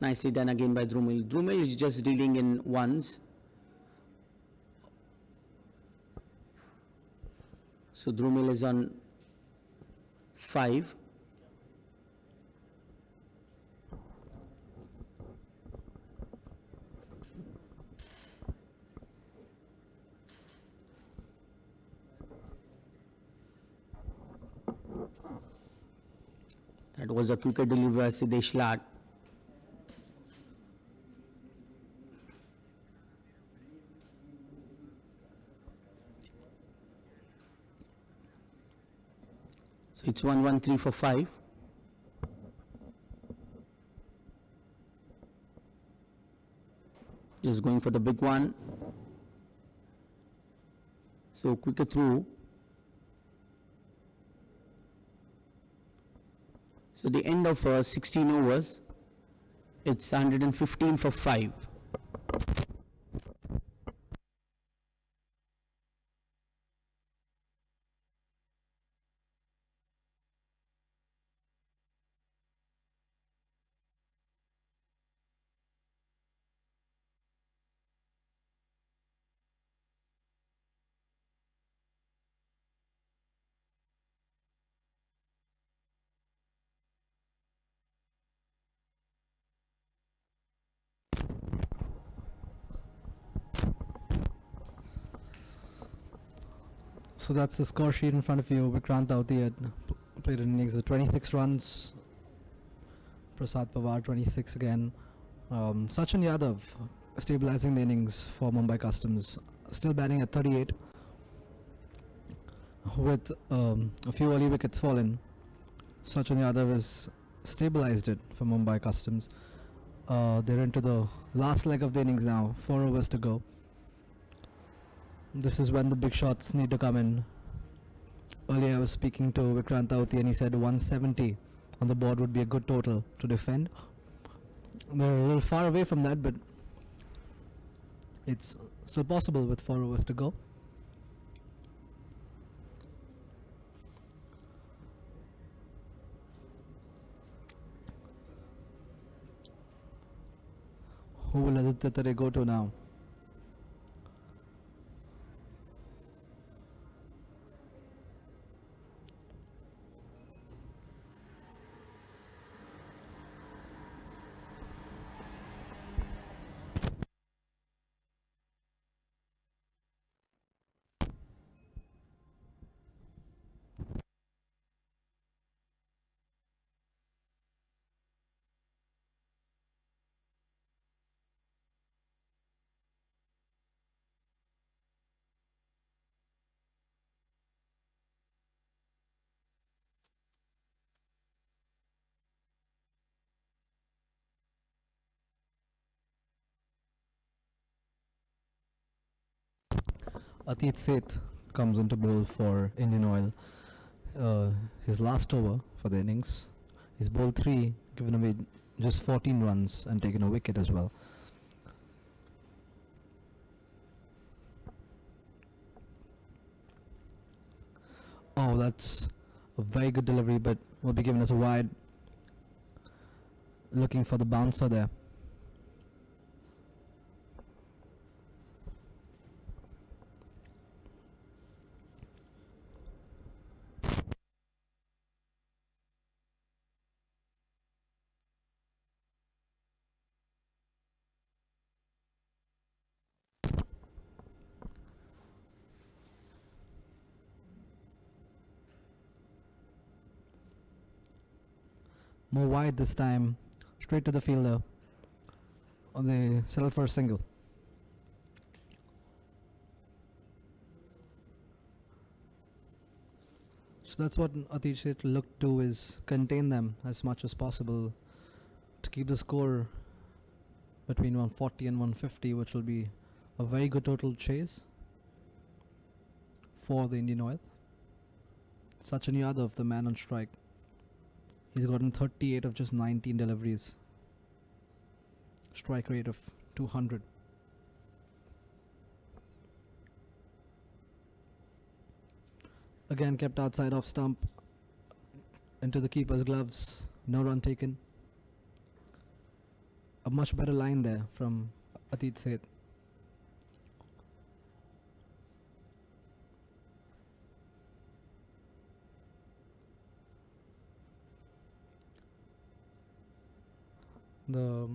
Nicely done again by Drumil. Drumil is just dealing in ones. So Drumil is on 5. That was a quicker delivery by Siddesh Lad. So it's 113 for 5. Just going for the big one. So quicker through. So the end of 16 overs, it's 115 for 5. So that's the score sheet in front of you. Vikrant Dowti had played an innings of 26 runs. Prasad Pawar 26 again. Sachin Yadav stabilizing the innings for Mumbai Customs. Still batting at 38 with a few early wickets fallen. Sachin Yadav has stabilized it for Mumbai Customs. They're into the last leg of the innings now. 4 overs to go. This is when the big shots need to come in. Earlier I was speaking to Vikrant Auti and he said 170 on the board would be a good total to defend. They're a little far away from that, but it's still possible with 4 overs to go. Who will Aditya Tare go to now? Atit Seth comes into bowl for Indian Oil. His last over for the innings. He's bowled 3, given away just 14 runs and taken a wicket as well. Oh, that's a very good delivery, but will be given as a wide. Looking for the bouncer there. More wide this time, straight to the fielder. On the settle for a single. So that's what Atit Seth looked to, is contain them as much as possible to keep the score between 140 and 150, which will be a very good total chase for the Indian Oil. Sachin Yadav, the man on strike. He's gotten 38 of just 19 deliveries. Strike rate of 200. Again kept outside off stump. Into the keeper's gloves. No run taken. A much better line there from Atit Seth. The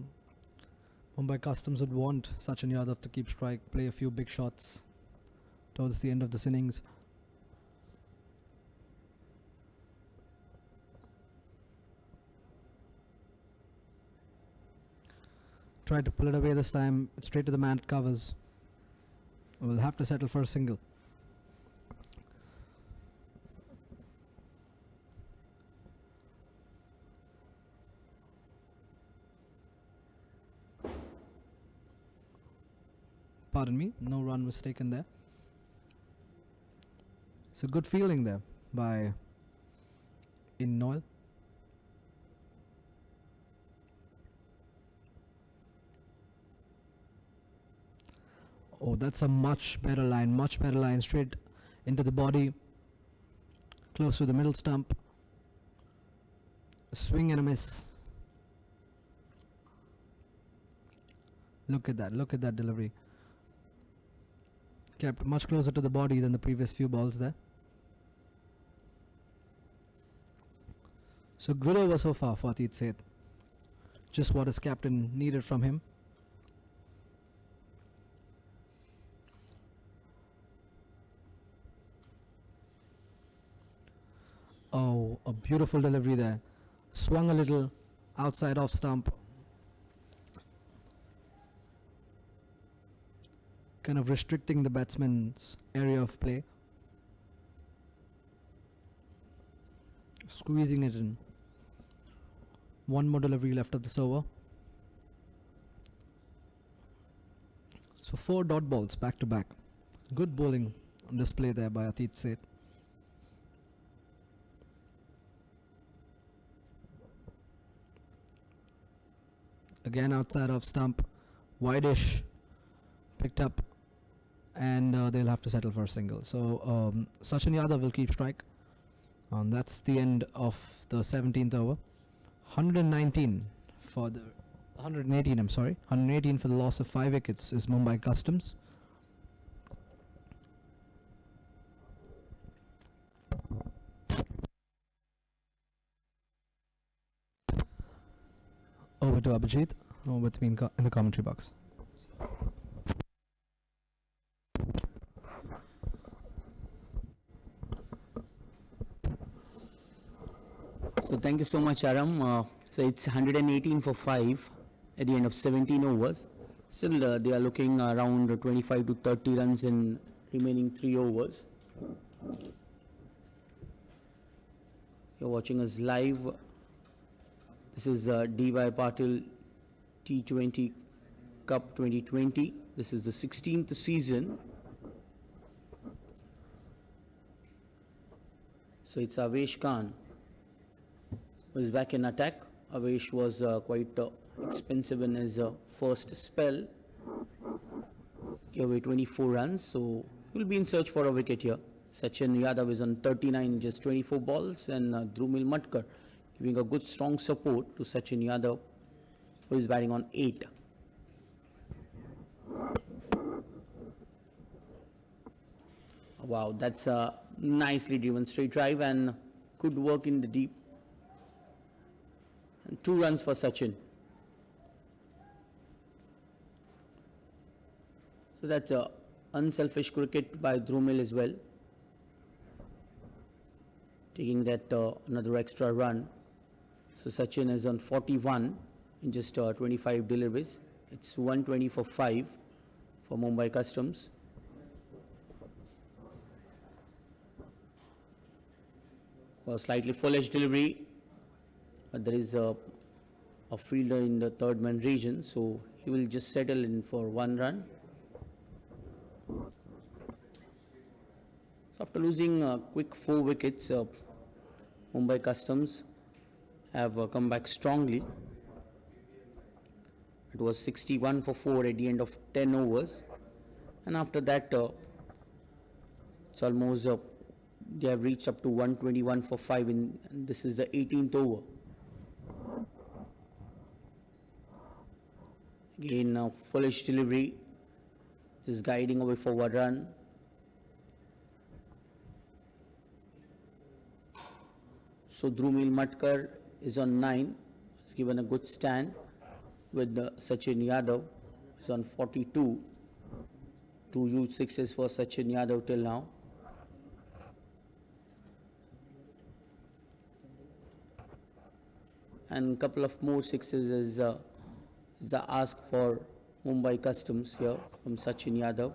Mumbai Customs would want Sachin Yadav to keep strike, play a few big shots towards the end of this innings. Tried to pull it away this time, straight to the man it covers. We'll have to settle for a single. Pardon me, no run was taken there. It's a good feeling there by Indian Oil. Oh, that's a much better line, straight into the body, close to the middle stump. A swing and a miss. Look at that delivery. Kept much closer to the body than the previous few balls there. So good over so far for Atit Seth. Just what his captain needed from him. Oh, a beautiful delivery there. Swung a little outside off stump. Kind of restricting the batsman's area of play. Squeezing it in. One more delivery left of this over. So 4 dot balls back to back. Good bowling on display there by Atit Seth. Again outside of stump, wide-ish, picked up, and they'll have to settle for a single. So Sachin Yadav will keep strike. That's the end of the 17th over. 119 for the 118. I'm sorry, 118 for the loss of 5 wickets is Mumbai Customs. Over to Abhijit, with me in the commentary box. So thank you so much, Aram. So it's 118 for 5 at the end of 17 overs. Still, they are looking around 25 to 30 runs in remaining 3 overs. You're watching us live. This is DY Patil T20 Cup 2020. This is the 16th season. So it's Avesh Khan who is back in attack. Avesh was quite expensive in his first spell. Gave away 24 runs, so he'll be in search for a wicket here. Sachin Yadav is on 39, just 24 balls, and Drumil Matkar giving a good strong support to Sachin Yadav, who is batting on 8. Wow, that's a nicely driven straight drive and good work in the deep. And 2 runs for Sachin. So that's a unselfish cricket by Drumil as well, taking that another extra run. So Sachin is on 41 in just 25 deliveries. It's 120 for 5 for Mumbai Customs. Well, slightly foolish delivery, but there is a fielder in the third man region, so he will just settle in for 1 run. So after losing quick 4 wickets, Mumbai Customs have come back strongly. It was 61 for 4 at the end of 10 overs, and after that it's almost they have reached up to 121 for 5 and this is the 18th over. Again, foolish delivery, is guiding away for 1 run. So Drumil Matkar is on 9, he's given a good stand with Sachin Yadav, is on 42. 2 huge sixes for Sachin Yadav till now. And a couple of more sixes is the ask for Mumbai Customs here from Sachin Yadav.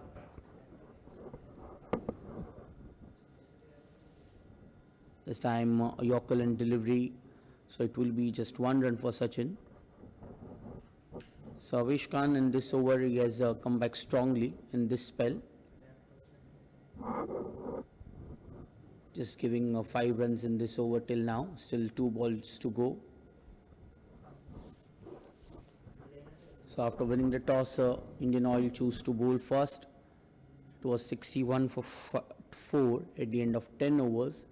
This time a Yorker and delivery, so it will be just 1 run for Sachin. So Avesh Khan in this over, he has come back strongly in this spell, just giving 5 runs in this over till now. Still 2 balls to go. So after winning the toss, Indian Oil chose to bowl first. It was 61 for 4 at the end of 10 overs,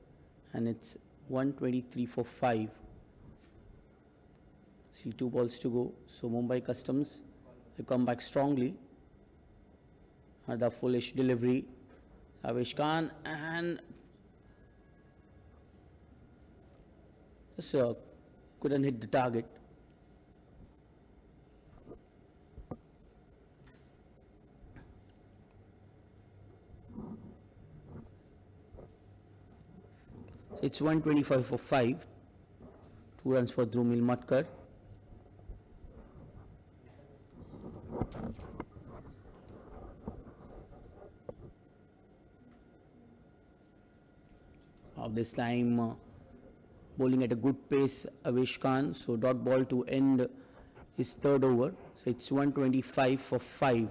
and it's 123 for 5. Still 2 balls to go. So Mumbai Customs have come back strongly. The foolish delivery, Avesh Khan, and just couldn't hit the target. So it's 125 for 5. 2 runs for Drumil Matkar. This time bowling at a good pace, Avesh Khan. So dot ball to end his 3rd over. So it's 125 for 5.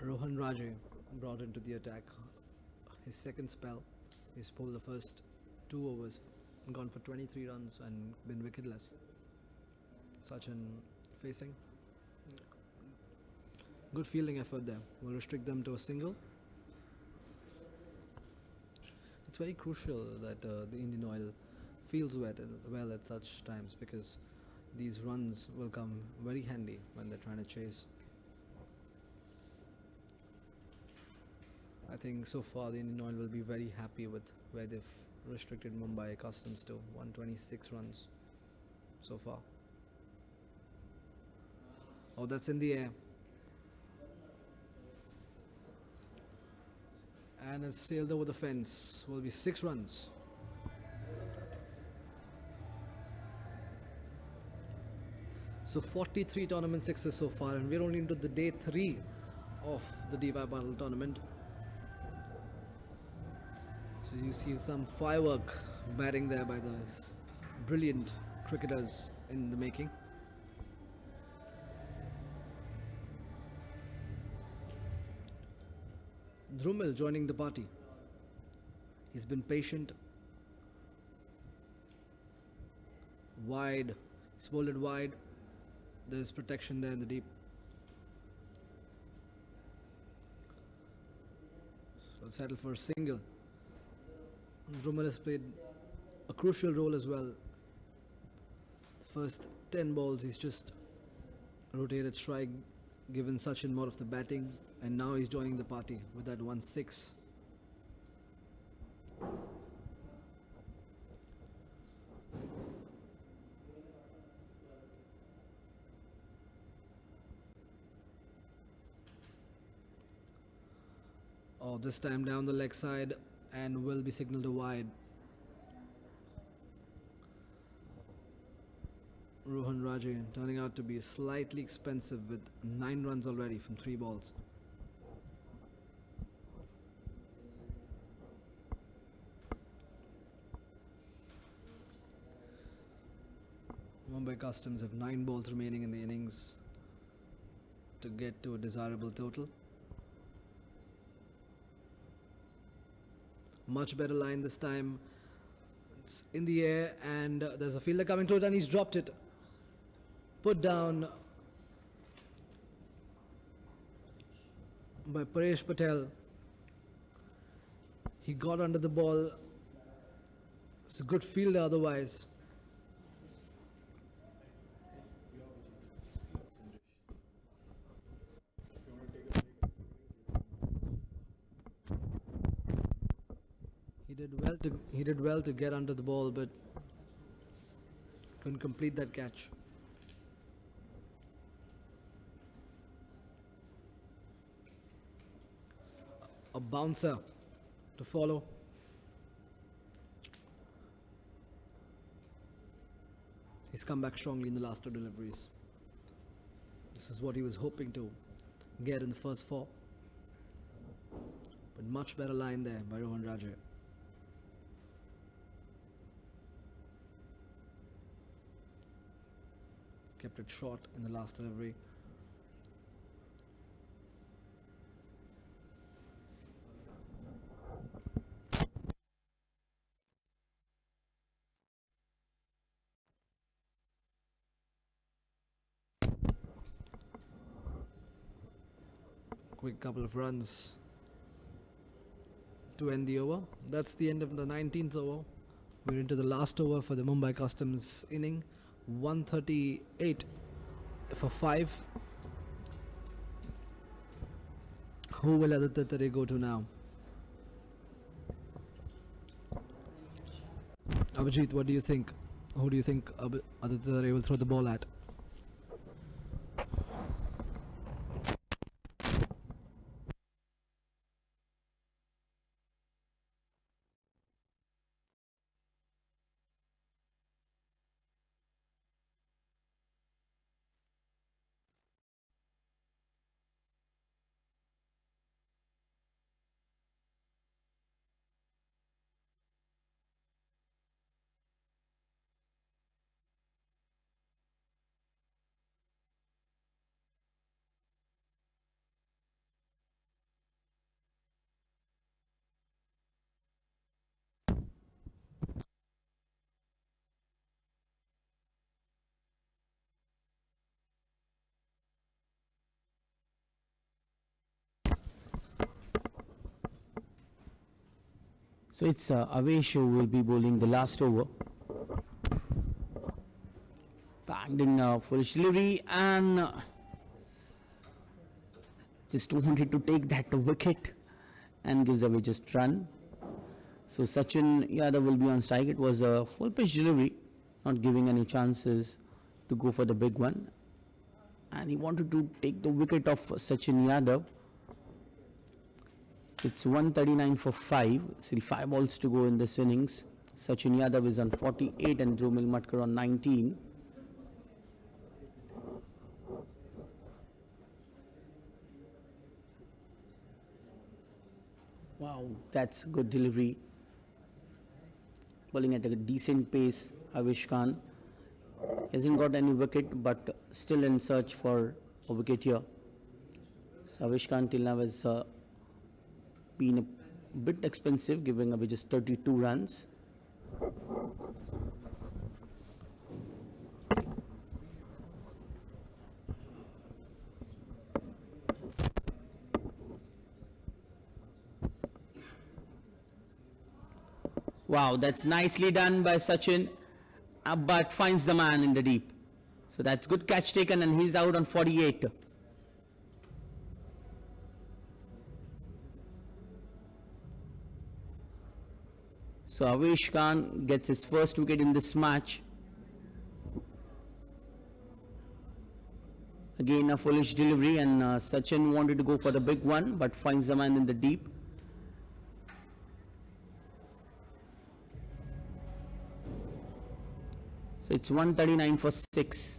Rohan Raje brought into the attack. His second spell. He's pulled the first 2 overs, gone for 23 runs and been wicketless. Sachin facing. Good fielding effort there. Will restrict them to a single. It's very crucial that the Indian oil feels well at such times, because these runs will come very handy when they're trying to chase. I think so far the Indian oil will be very happy with where they've restricted Mumbai Customs to 126 runs so far. Oh, that's in the air. And it's sailed over the fence. Will be 6 runs. So 43 tournament sixes so far, and we're only into the day 3 of the DY Patil tournament. So you see some firework batting there by the brilliant cricketers in the making. Drumil joining the party. He's been patient. Wide. He's bowled it wide. There's protection there in the deep. So I'll settle for a single. Drumil has played a crucial role as well. The first 10 balls he's just rotated strike, given Sachin more of the batting, and now he's joining the party with that 1-6. Oh, this time down the leg side and will be signalled a wide. Rohan Raje turning out to be slightly expensive with 9 runs already from 3 balls. Mumbai Customs have 9 balls remaining in the innings to get to a desirable total. Much better line this time. It's in the air and there's a fielder coming to it and he's dropped it. Put down by Paresh Patil. He got under the ball. It's a good fielder otherwise. He did well to get under the ball, but couldn't complete that catch. A bouncer to follow. He's come back strongly in the last 2 deliveries. This is what he was hoping to get in the first 4. But much better line there by Rohan Raje. Kept it short in the last delivery. quick couple of runs to end the over. That's the end of the 19th over. We're into the last over for the Mumbai Customs inning. 138 for 5. Who will Aditya Tare go to now? Abhijit, what do you think? Who do you think Aditya Tare will throw the ball at? So it's Avesh who will be bowling the last over. Banged in foolish delivery and just wanted to take that wicket and gives away just run. So Sachin Yadav will be on strike. It was a full pitch delivery, not giving any chances to go for the big one. And he wanted to take the wicket of Sachin Yadav. It's 139 for 5. Still 5 balls to go in this innings. Sachin Yadav is on 48 and Dhruv Matkar on 19. Wow, that's good delivery. Bowling at a decent pace, Avish Khan. Hasn't got any wicket, but still in search for a wicket here. So Avish Khan till now has been a bit expensive, giving away just 32 runs. Wow, that's nicely done by Sachin, but finds the man in the deep. So that's good catch taken, and he's out on 48. So Avish Khan gets his first wicket in this match. Again a foolish delivery, and Sachin wanted to go for the big one, but finds the man in the deep. So it's 139 for 6.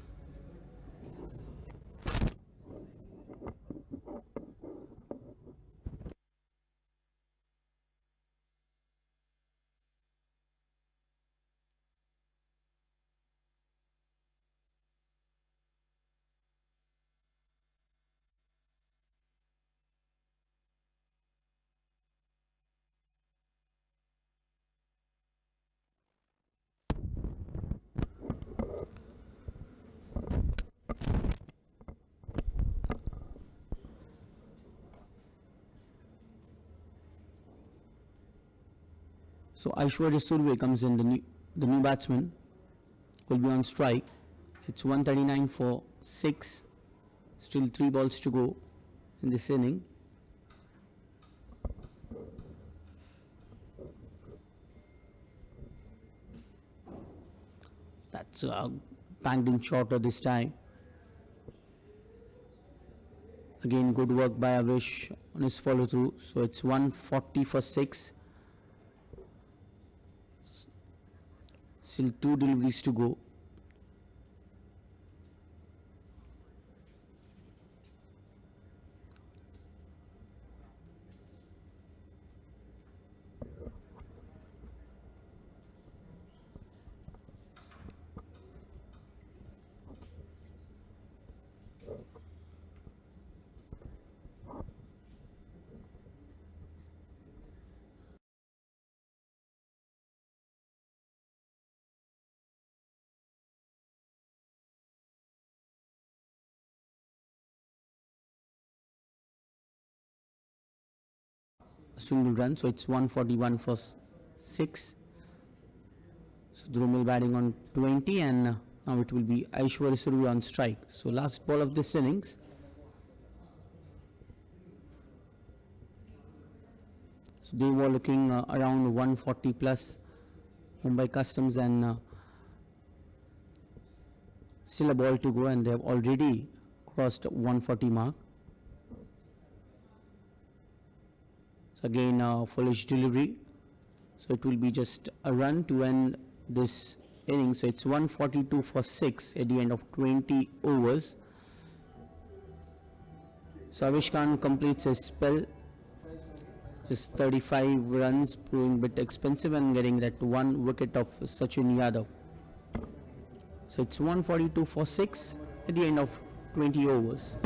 So Aishwarya Surve comes in, the new batsman, will be on strike. It's 139 for 6. Still 3 balls to go in this inning. That's banged in shorter this time. Again, good work by Avish on his follow through. So it's 140 for 6. Still 2 deliveries to go. single run, so it's 141 for 6. So Drumel batting on 20, and now it will be Aishwarya Surya on strike. So last ball of this innings. So they were looking around 140 plus, Mumbai Customs, and still a ball to go, and they have already crossed 140 mark. So again, foolish delivery. So it will be just a run to end this inning. So it's 142 for 6 at the end of 20 overs. So Avish Khan completes his spell. Just 35 runs, proving a bit expensive, and getting that 1 wicket of Sachin Yadav. So it's 142 for 6 at the end of 20 overs.